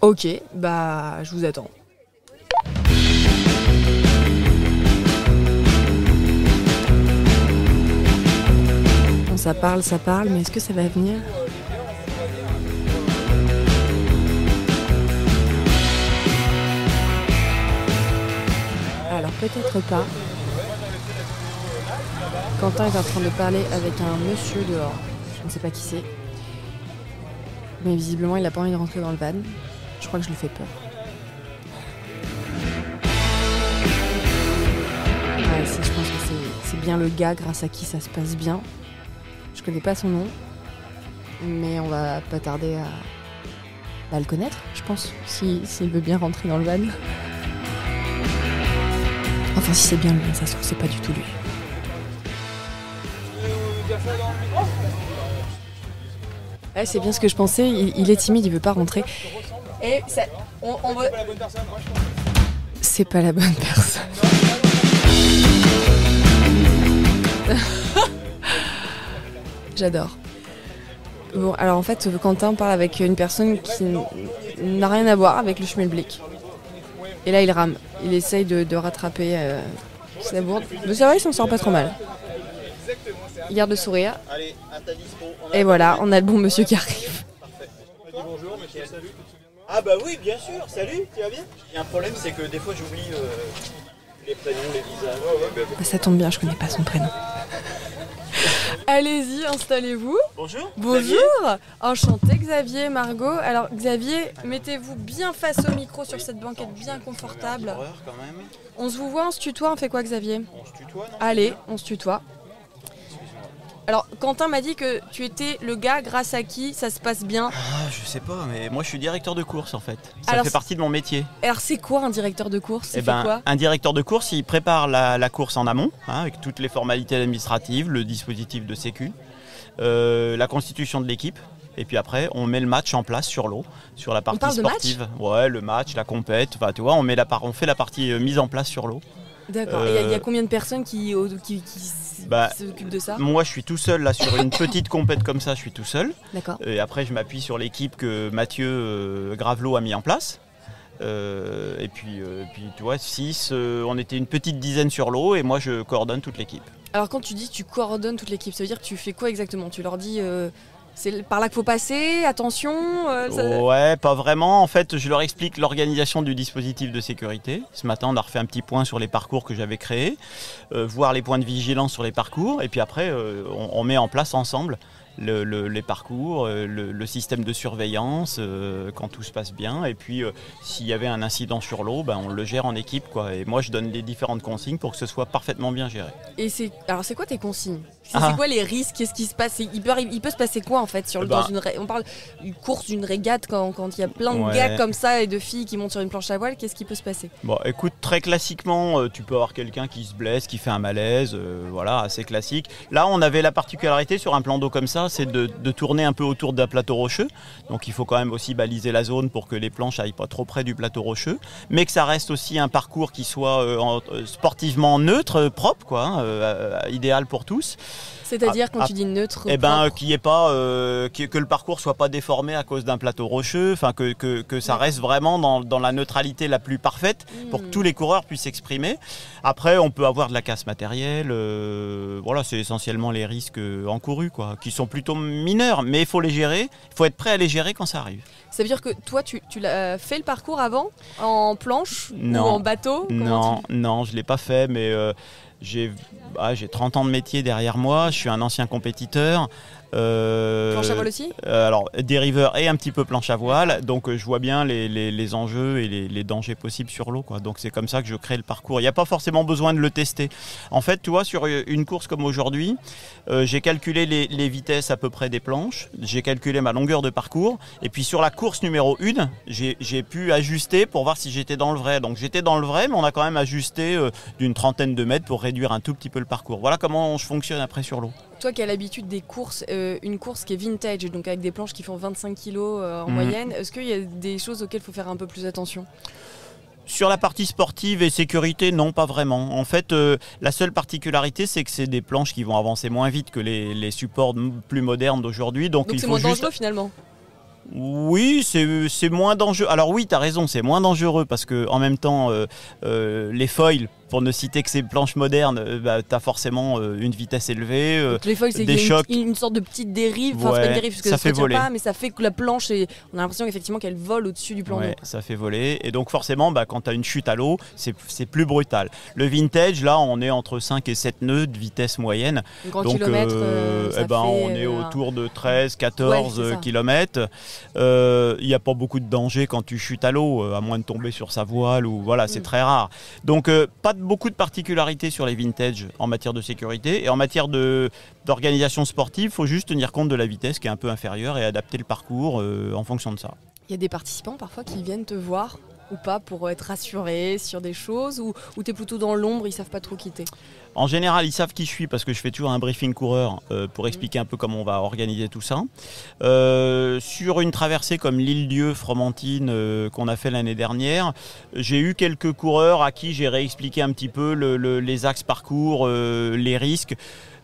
Ok, bah je vous attends. Bon, ça parle, mais est-ce que ça va venir ? Alors peut-être pas. Quentin est en train de parler avec un monsieur dehors. Je ne sais pas qui c'est. Mais visiblement, il n'a pas envie de rentrer dans le van. Je crois que je lui fais peur. Ouais, je pense que c'est bien le gars grâce à qui ça se passe bien. Je connais pas son nom. Mais on va pas tarder à le connaître, je pense. S'il veut bien rentrer dans le van. Enfin, si c'est bien lui, ça se trouve, c'est pas du tout lui. Ouais, c'est bien ce que je pensais, il est timide, il veut pas rentrer. Et ça, on veut... C'est pas la bonne personne. J'adore. Bon, alors en fait, Quentin parle avec une personne qui n'a rien à voir avec le schmilblick. Et là, il rame. Il essaye de rattraper sa bourde. Mais c'est vrai, il s'en sort pas trop mal. Il garde le sourire. Et voilà, on a le bon monsieur qui arrive. Bonjour monsieur, salut. Ah bah oui, bien sûr, salut, tu vas bien? Il y a un problème, c'est que des fois j'oublie les prénoms, les visages. Bah, ça tombe bien, je connais pas son prénom. Allez-y, installez-vous. Bonjour. Bonjour. Enchanté Xavier, Margot. Alors Xavier, mettez-vous bien face au micro sur cette banquette bien confortable. Quand même. On se vous voit, on se tutoie, on fait quoi Xavier? On se tutoie, non? Allez, on se tutoie. Alors, Quentin m'a dit que tu étais le gars grâce à qui ça se passe bien. Ah, je sais pas, mais moi je suis directeur de course en fait. Ça Alors, fait partie de mon métier. Alors, c'est quoi un directeur de course? Eh ben, un directeur de course, il prépare la course en amont, avec toutes les formalités administratives, le dispositif de sécu, la constitution de l'équipe. Et puis après, on met le match en place sur l'eau, sur la partie sportive. Ouais, le match, la compète, enfin, tu vois, on fait la partie mise en place sur l'eau. D'accord. Et il y a combien de personnes qui s'occupent de ça? Moi, je suis tout seul là sur une petite compète comme ça. Je suis tout seul. D'accord. Et après, je m'appuie sur l'équipe que Mathieu Gravelot a mis en place. Et puis, tu vois, 6, on était une petite dizaine sur l'eau et moi, je coordonne toute l'équipe. Alors, quand tu dis tu coordonnes toute l'équipe, ça veut dire que tu fais quoi exactement? Tu leur dis c'est par là qu'il faut passer, attention Ouais, pas vraiment. En fait, je leur explique l'organisation du dispositif de sécurité. Ce matin, on a refait un petit point sur les parcours que j'avais créés, voir les points de vigilance sur les parcours. Et puis après, on met en place ensemble les parcours, le système de surveillance, quand tout se passe bien. Et puis, s'il y avait un incident sur l'eau, on le gère en équipe, quoi. Et moi, je donne les différentes consignes pour que ce soit parfaitement bien géré. Et alors, c'est quoi tes consignes? C'est quoi les risques? Qu'est-ce qui se passe? Il peut se passer quoi en fait on parle d'une course, d'une régate, quand il y a plein de gars comme ça et de filles qui montent sur une planche à voile, qu'est-ce qui peut se passer? Bon, écoute, très classiquement, tu peux avoir quelqu'un qui se blesse, qui fait un malaise, voilà, assez classique. Là, on avait la particularité sur un plan d'eau comme ça, c'est de tourner un peu autour d'un plateau rocheux. Donc il faut quand même aussi baliser la zone pour que les planches n'aillent pas trop près du plateau rocheux, mais que ça reste aussi un parcours qui soit sportivement neutre, propre, quoi, idéal pour tous. C'est-à-dire quand tu dis neutre, qu'il y ait pas, que le parcours soit pas déformé à cause d'un plateau rocheux, enfin que ça reste vraiment dans la neutralité la plus parfaite pour que tous les coureurs puissent s'exprimer. Après, on peut avoir de la casse matérielle, voilà, c'est essentiellement les risques encourus, quoi, qui sont plutôt mineurs, mais il faut les gérer, il faut être prêt à les gérer quand ça arrive. Ça veut dire que toi, tu l'as fait le parcours avant, en planche ou en bateau? Non, je l'ai pas fait, mais j'ai 30 ans de métier derrière moi, je suis un ancien compétiteur. Planche à voile aussi? Alors, dériveur et un petit peu planche à voile, donc je vois bien les enjeux et les dangers possibles sur l'eau, quoi. Donc c'est comme ça que je crée le parcours. Il n'y a pas forcément besoin de le tester. En fait, tu vois, sur une course comme aujourd'hui, j'ai calculé les vitesses à peu près des planches, j'ai calculé ma longueur de parcours, et puis sur la course numéro 1, j'ai pu ajuster pour voir si j'étais dans le vrai. Donc j'étais dans le vrai, mais on a quand même ajusté d'une trentaine de mètres pour réduire un tout petit peu le parcours. Voilà comment je fonctionne après sur l'eau. Toi qui as l'habitude des courses, une course qui est vintage, donc avec des planches qui font 25 kg en moyenne, est-ce qu'il y a des choses auxquelles il faut faire un peu plus attention? Sur la partie sportive et sécurité, non, pas vraiment. En fait, la seule particularité, c'est que c'est des planches qui vont avancer moins vite que les supports plus modernes d'aujourd'hui. Donc c'est moins dangereux finalement? Oui, c'est moins dangereux. Alors oui, tu as raison, c'est moins dangereux parce que en même temps, les foils, pour ne citer que ces planches modernes, tu as forcément une vitesse élevée, Donc les foils, c'est des chocs. Une sorte de petite dérive, enfin Ouais, c'est pas une dérive parce que ça se fait retire voler. pas, mais ça fait que la planche, on a l'impression qu'effectivement qu'elle vole au-dessus du plan d'eau. Ouais, ça fait voler. Et donc forcément, quand tu as une chute à l'eau, c'est plus brutal. Le vintage, là, on est entre 5 et 7 nœuds de vitesse moyenne. Donc en donc, kilomètres, ça fait, on est autour de 13, 14 ouais, kilomètres. Il n'y a pas beaucoup de danger quand tu chutes à l'eau, à moins de tomber sur sa voile, ou voilà, c'est très rare. Donc pas beaucoup de particularités sur les vintage en matière de sécurité. Et en matière d'organisation sportive, il faut juste tenir compte de la vitesse qui est un peu inférieure et adapter le parcours en fonction de ça. Il y a des participants parfois qui viennent te voir ou pas pour être rassurés sur des choses, ou tu es plutôt dans l'ombre, ils savent pas trop quitter. En général, ils savent qui je suis parce que je fais toujours un briefing coureur pour expliquer un peu comment on va organiser tout ça. Sur une traversée comme l'Île-Dieu, Fromentine, qu'on a fait l'année dernière, j'ai eu quelques coureurs à qui j'ai réexpliqué un petit peu les axes parcours, les risques.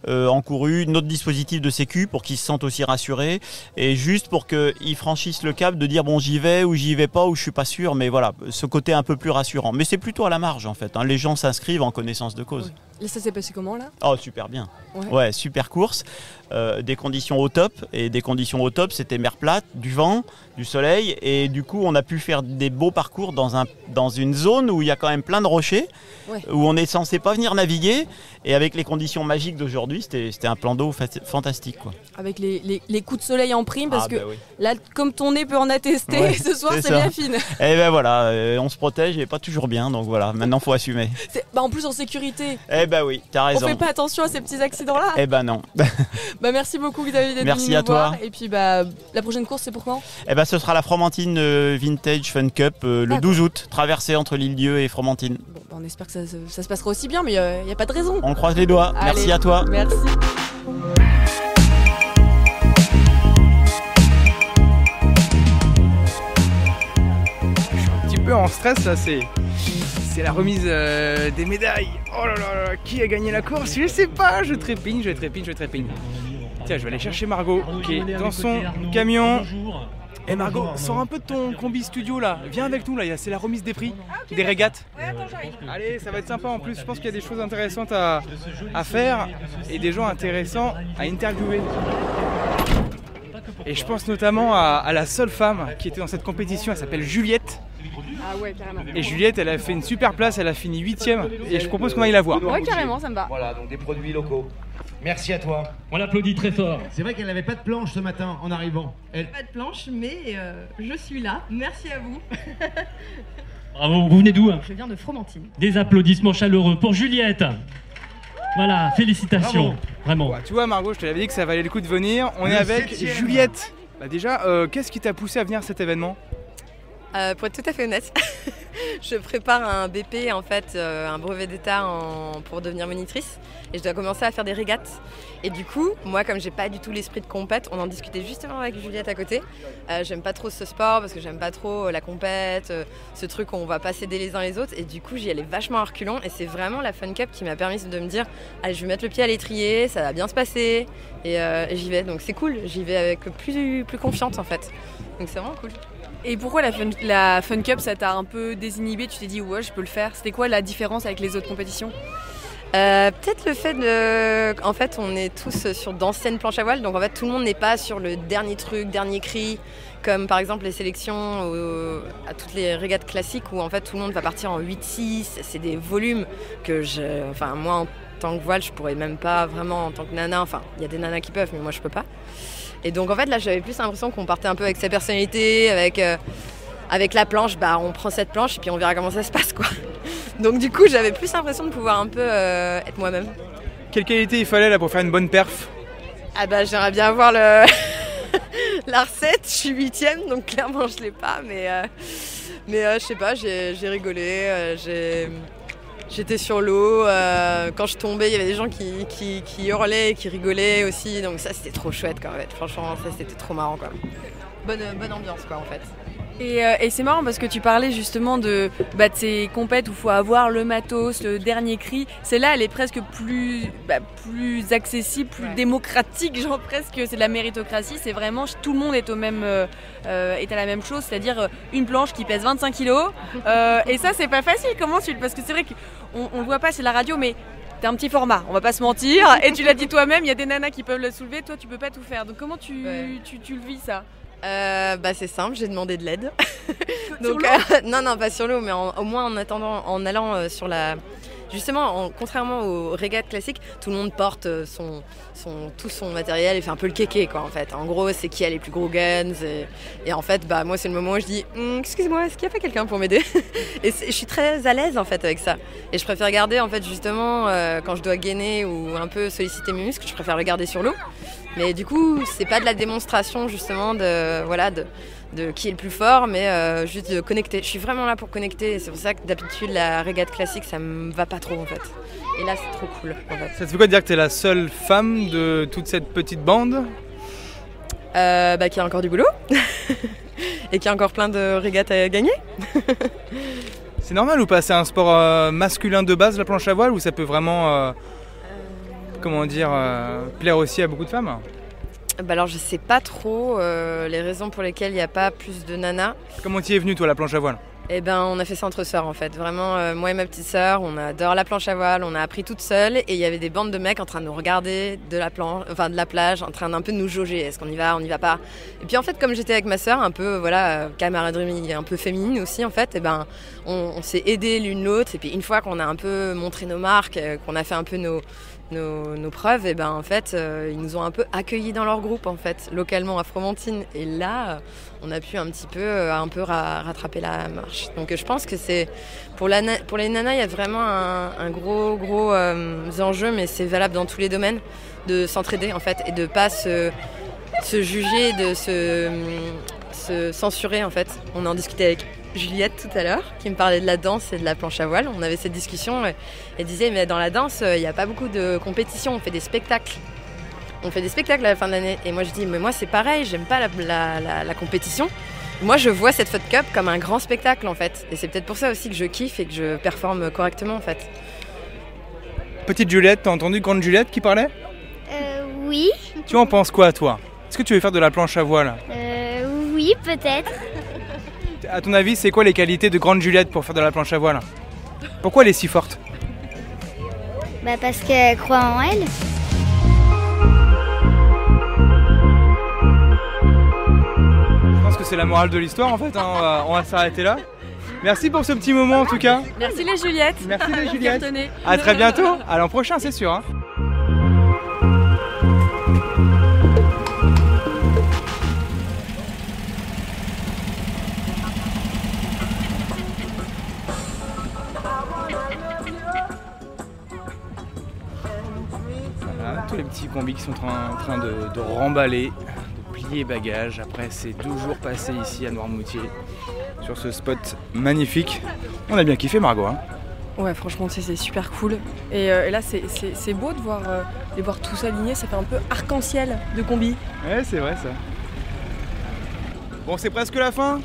Encouru, notre dispositif de sécu pour qu'ils se sentent aussi rassurés et juste pour qu'ils franchissent le cap de dire bon j'y vais ou j'y vais pas ou je suis pas sûr, mais voilà, ce côté un peu plus rassurant. Mais c'est plutôt à la marge en fait, hein. Les gens s'inscrivent en connaissance de cause. Et ça s'est passé comment là? Oh super bien, ouais super course, des conditions au top, et des conditions au top c'était mer plate, du vent, du soleil, et du coup on a pu faire des beaux parcours dans une zone où il y a quand même plein de rochers, où on est censé pas venir naviguer, et avec les conditions magiques d'aujourd'hui c'était un plan d'eau fantastique quoi. Avec les coups de soleil en prime, parce que oui. là comme ton nez peut en attester, Ouais, ce soir c'est ça. bien fine. Et ben voilà, on se protège et pas toujours bien, donc voilà, maintenant faut assumer. En plus en sécurité. Eh ben oui, t'as raison. On fait pas attention à ces petits accidents là. Eh ben non. Merci beaucoup Xavier d'être Merci venu à nous toi. voir. Et puis la prochaine course c'est pour quand? Eh ben ce sera la Fromentine Vintage Fun Cup le 12 août, traversée entre l'Île-Dieu et Fromentine. On espère que ça se passera aussi bien, mais il n'y a pas de raison. On croise les doigts. Allez, merci à toi. Merci. Je suis un petit peu en stress là, c'est la remise des médailles. Oh là là là, qui a gagné la course? Je sais pas, je trépigne. Tiens, je vais aller chercher Margot qui est dans son camion. Et Margot, sors un peu de ton combi studio là, viens avec nous là, c'est la remise des prix, des régates. Allez, ça va être sympa en plus, je pense qu'il y a des choses intéressantes à faire et des gens intéressants à interviewer. Et je pense notamment à la seule femme qui était dans cette compétition, elle s'appelle Juliette. Ah ouais, carrément. Et Juliette, elle a fait une super place, elle a fini 8ème et je propose qu'on aille la voir. Ouais, carrément, ça me va. Voilà, donc des produits locaux. Merci à toi. On l'applaudit très fort. C'est vrai qu'elle n'avait pas de planche ce matin en arrivant. Pas de planche, mais je suis là. Merci à vous. Bravo, vous venez d'où? Je viens de Fromentine. Des applaudissements chaleureux pour Juliette. Voilà, félicitations. Bravo. Vraiment. Ouais, tu vois Margot, je te l'avais dit que ça valait le coup de venir. On est avec Juliette. Déjà, qu'est-ce qui t'a poussé à venir à cet événement? Pour être tout à fait honnête, je prépare un BP, en fait, un brevet d'état pour devenir monitrice, et je dois commencer à faire des régates. Et du coup, moi, comme j'ai pas du tout l'esprit de compète, on en discutait justement avec Juliette à côté. J'aime pas trop ce sport parce que j'aime pas trop la compète, ce truc où on va pas s'aider les uns les autres. Et du coup, j'y allais vachement à reculons. Et c'est vraiment la Fun Cup qui m'a permis de me dire, allez, je vais mettre le pied à l'étrier, ça va bien se passer. Et j'y vais. Donc c'est cool. J'y vais avec plus confiante en fait. Donc c'est vraiment cool. Et pourquoi la Fun Cup, ça t'a un peu désinhibé? Tu t'es dit, ouais, je peux le faire. C'était quoi la différence avec les autres compétitions? Peut-être le fait en fait, on est tous sur d'anciennes planches à voile, donc en fait, tout le monde n'est pas sur le dernier truc, dernier cri, comme par exemple les sélections à toutes les régates classiques où en fait tout le monde va partir en 8-6. C'est des volumes que moi en tant que voile, je pourrais même pas vraiment en tant que nana. Enfin, il y a des nanas qui peuvent, mais moi je peux pas. Et donc en fait là, j'avais plus l'impression qu'on partait un peu avec sa personnalité, avec la planche, on prend cette planche et puis on verra comment ça se passe quoi. Donc du coup j'avais plus l'impression de pouvoir un peu être moi-même. Quelle qualité il fallait là pour faire une bonne perf? J'aimerais bien avoir la recette, je suis 8ème donc clairement je l'ai pas, mais je sais pas, j'ai rigolé, j'étais sur l'eau, quand je tombais il y avait des gens qui hurlaient, qui rigolaient aussi, donc ça c'était trop chouette quoi, en fait. Franchement ça c'était trop marrant quoi. Bonne ambiance quoi en fait. Et c'est marrant parce que tu parlais justement de ces compètes où il faut avoir le matos, le dernier cri. Celle-là, elle est presque plus accessible, plus démocratique, genre presque c'est de la méritocratie. C'est vraiment tout le monde est est à la même chose, c'est-à-dire une planche qui pèse 25 kilos. Et ça, c'est pas facile. Parce que c'est vrai qu'on le voit pas, c'est la radio, mais t'es un petit format, on va pas se mentir. Et tu l'as dit toi-même, il y a des nanas qui peuvent le soulever, toi tu peux pas tout faire. Donc comment tu le vis ça? C'est simple, j'ai demandé de l'aide. Donc non, pas sur l'eau, mais au moins en allant sur la. Justement, contrairement aux régates classiques, tout le monde porte tout son matériel et fait un peu le kéké, quoi, en fait. En gros, c'est qui a les plus gros guns. Et en fait, moi, c'est le moment où je dis excusez-moi, est-ce qu'il y a pas quelqu'un pour m'aider? Et je suis très à l'aise, en fait, avec ça. Et je préfère garder, en fait, justement, quand je dois gainer ou un peu solliciter mes muscles, je préfère le garder sur l'eau. Mais du coup, c'est pas de la démonstration, justement, de qui est le plus fort, mais juste de connecter. Je suis vraiment là pour connecter, et c'est pour ça que d'habitude la régate classique ça me va pas trop en fait. Et là c'est trop cool en fait. Ça te fait quoi de dire que t'es la seule femme de toute cette petite bande? Qu'il y a encore du boulot et qu'il y a encore plein de régates à gagner. C'est normal ou pas? C'est un sport masculin de base, la planche à voile, ou ça peut vraiment plaire aussi à beaucoup de femmes? Alors je sais pas trop les raisons pour lesquelles il n'y a pas plus de nanas. Comment t'y es venue toi, la planche à voile? On a fait ça entre sœurs en fait. Vraiment, moi et ma petite sœur, on adore la planche à voile, on a appris toute seule et il y avait des bandes de mecs en train de nous regarder de la plage, en train d'un peu de nous jauger. Est-ce qu'on y va, on n'y va pas? Et puis en fait, comme j'étais avec ma sœur, un peu camaraderie un peu féminine aussi en fait, on s'est aidé l'une l'autre. Et puis une fois qu'on a un peu montré nos marques, qu'on a fait un peu nos preuves, en fait, ils nous ont un peu accueillis dans leur groupe en fait, localement à Fromentine. Et là, on a pu un peu rattraper la marche. Donc je pense que c'est pour les nanas, il y a vraiment un gros enjeu, mais c'est valable dans tous les domaines, de s'entraider en fait et de pas se juger, de se censurer en fait. On en discutait avec Juliette tout à l'heure, qui me parlait de la danse et de la planche à voile. On avait cette discussion et disait mais dans la danse, il n'y a pas beaucoup de compétitions, on fait des spectacles. On fait des spectacles à la fin de l'année. Et moi je dis mais moi c'est pareil, j'aime pas la compétition. Moi je vois cette Fun Cup comme un grand spectacle en fait. Et c'est peut-être pour ça aussi que je kiffe et que je performe correctement en fait. Petite Juliette, t'as entendu grande Juliette qui parlait? Oui. Tu en penses quoi toi? Est-ce que tu veux faire de la planche à voile? Oui, peut-être. À ton avis, c'est quoi les qualités de grande Juliette pour faire de la planche à voile? Pourquoi elle est si forte? Parce qu'elle croit en elle. Je pense que c'est la morale de l'histoire en fait, hein. On va s'arrêter là. Merci pour ce petit moment en tout cas. Merci les Juliettes. Merci les Juliettes. À très bientôt, à l'an prochain c'est sûr. Tous les petits combis qui sont en train de remballer, de plier bagages. Après ces 2 jours passés ici à Noirmoutier, sur ce spot magnifique. On a bien kiffé Margot. Hein. Ouais, franchement, c'est super cool. Et là, c'est beau de les voir tous alignés. Ça fait un peu arc-en-ciel de combi. Ouais, c'est vrai ça. Bon, c'est presque la fin.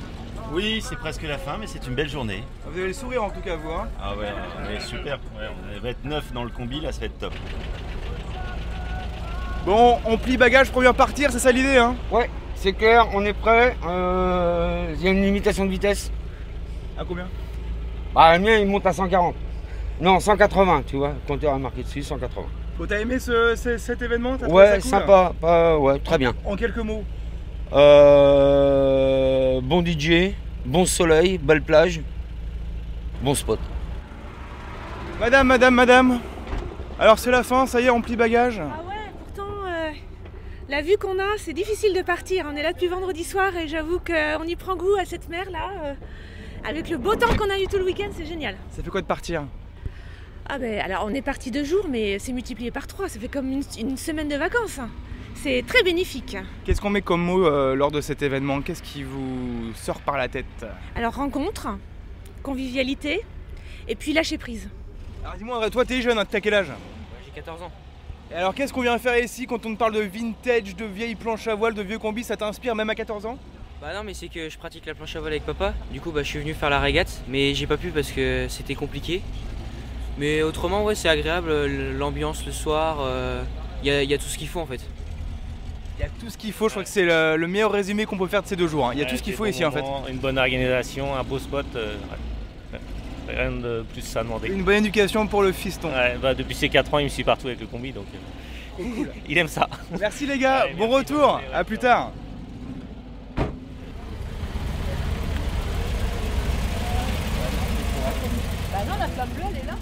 Oui, c'est presque la fin, mais c'est une belle journée. Vous avez le sourire en tout cas, vous. Hein. Ah ouais, on est super. Ouais, on va être 9 dans le combi, là, ça va être top. Bon, on plie bagages pour bien partir, c'est ça l'idée, hein? Ouais, c'est clair, on est prêt. Il y a une limitation de vitesse. À combien? Le mien, il monte à 140. Non, 180, tu vois. Le compteur a marqué dessus, 180. Bon, t'as aimé cet événement? Ouais, sympa. Ouais, très bien. En quelques mots? Bon DJ, bon soleil, belle plage, bon spot. Madame. Alors c'est la fin, ça y est, on plie bagages. Ah ouais, pourtant, la vue qu'on a, c'est difficile de partir. On est là depuis vendredi soir et j'avoue qu'on y prend goût à cette mer-là. Avec le beau temps qu'on a eu tout le week-end, c'est génial. Ça fait quoi de partir? Alors on est parti 2 jours, mais c'est multiplié par 3. Ça fait comme une semaine de vacances. C'est très bénéfique. Qu'est-ce qu'on met comme mot lors de cet événement? Qu'est-ce qui vous sort par la tête? Alors rencontre, convivialité et puis lâcher prise. Alors dis-moi, toi t'es jeune, hein, t'as quel âge? J'ai 14 ans. Et alors qu'est-ce qu'on vient faire ici quand on te parle de vintage, de vieilles planches à voile, de vieux combis? Ça t'inspire même à 14 ans? Bah non, mais c'est que je pratique la planche à voile avec papa. Du coup, je suis venu faire la régate, mais j'ai pas pu parce que c'était compliqué. Mais autrement, ouais, c'est agréable, l'ambiance le soir, y a tout ce qu'il faut en fait. Il y a tout ce qu'il faut, je crois que c'est le meilleur résumé qu'on peut faire de ces 2 jours. Il y a tout ce qu'il faut ici en fait. Une bonne organisation, un beau spot, rien de plus à demander. Une bonne éducation pour le fiston. Ouais, depuis ses 4 ans, il me suit partout avec le combi, donc il aime ça. Merci les gars, bon retour, à plus tard. Bah non, la flamme bleue, elle est là.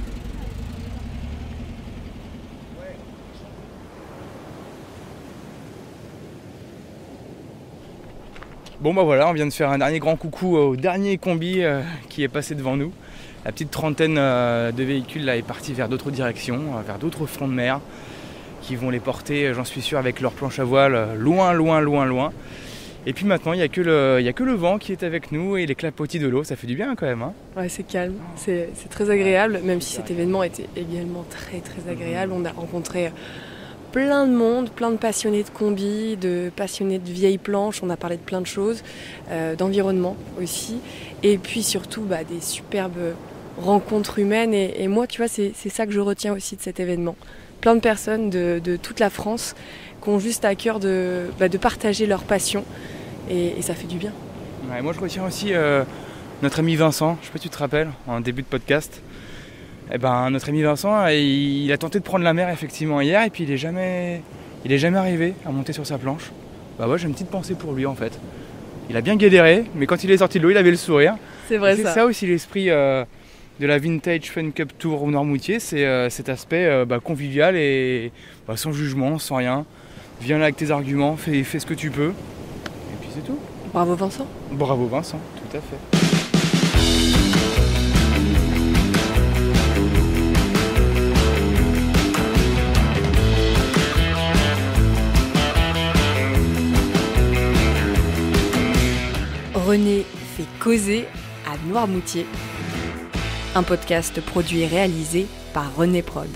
Bon bah voilà, on vient de faire un dernier grand coucou au dernier combi qui est passé devant nous. La petite trentaine de véhicules là est partie vers d'autres directions, vers d'autres fronts de mer qui vont les porter, j'en suis sûr, avec leur planche à voile loin, loin, loin, loin. Et puis maintenant, il n'y a que le vent qui est avec nous et les clapotis de l'eau, ça fait du bien quand même. Hein. Ouais, c'est calme, c'est très agréable, même si cet événement était également très très agréable. On a rencontré plein de monde, plein de passionnés de combi, de passionnés de vieilles planches, on a parlé de plein de choses, d'environnement aussi, et puis surtout des superbes rencontres humaines, et moi tu vois c'est ça que je retiens aussi de cet événement. Plein de personnes de toute la France qui ont juste à cœur de partager leur passion, et ça fait du bien. Ouais, moi je retiens aussi notre ami Vincent, je sais pas si tu te rappelles, en début de podcast. Notre ami Vincent, il a tenté de prendre la mer effectivement hier, et puis il est jamais arrivé à monter sur sa planche. J'ai une petite pensée pour lui en fait. Il a bien galéré, mais quand il est sorti de l'eau, il avait le sourire. C'est vrai, ça. C'est ça aussi l'esprit de la Vintage Fun Cup Tour au Noirmoutier, c'est cet aspect convivial et sans jugement, sans rien. Viens là avec tes arguments, fais ce que tu peux, et puis c'est tout. Bravo Vincent. Bravo Vincent, tout à fait. René fait causer à Noirmoutier. Un podcast produit et réalisé par René Prod.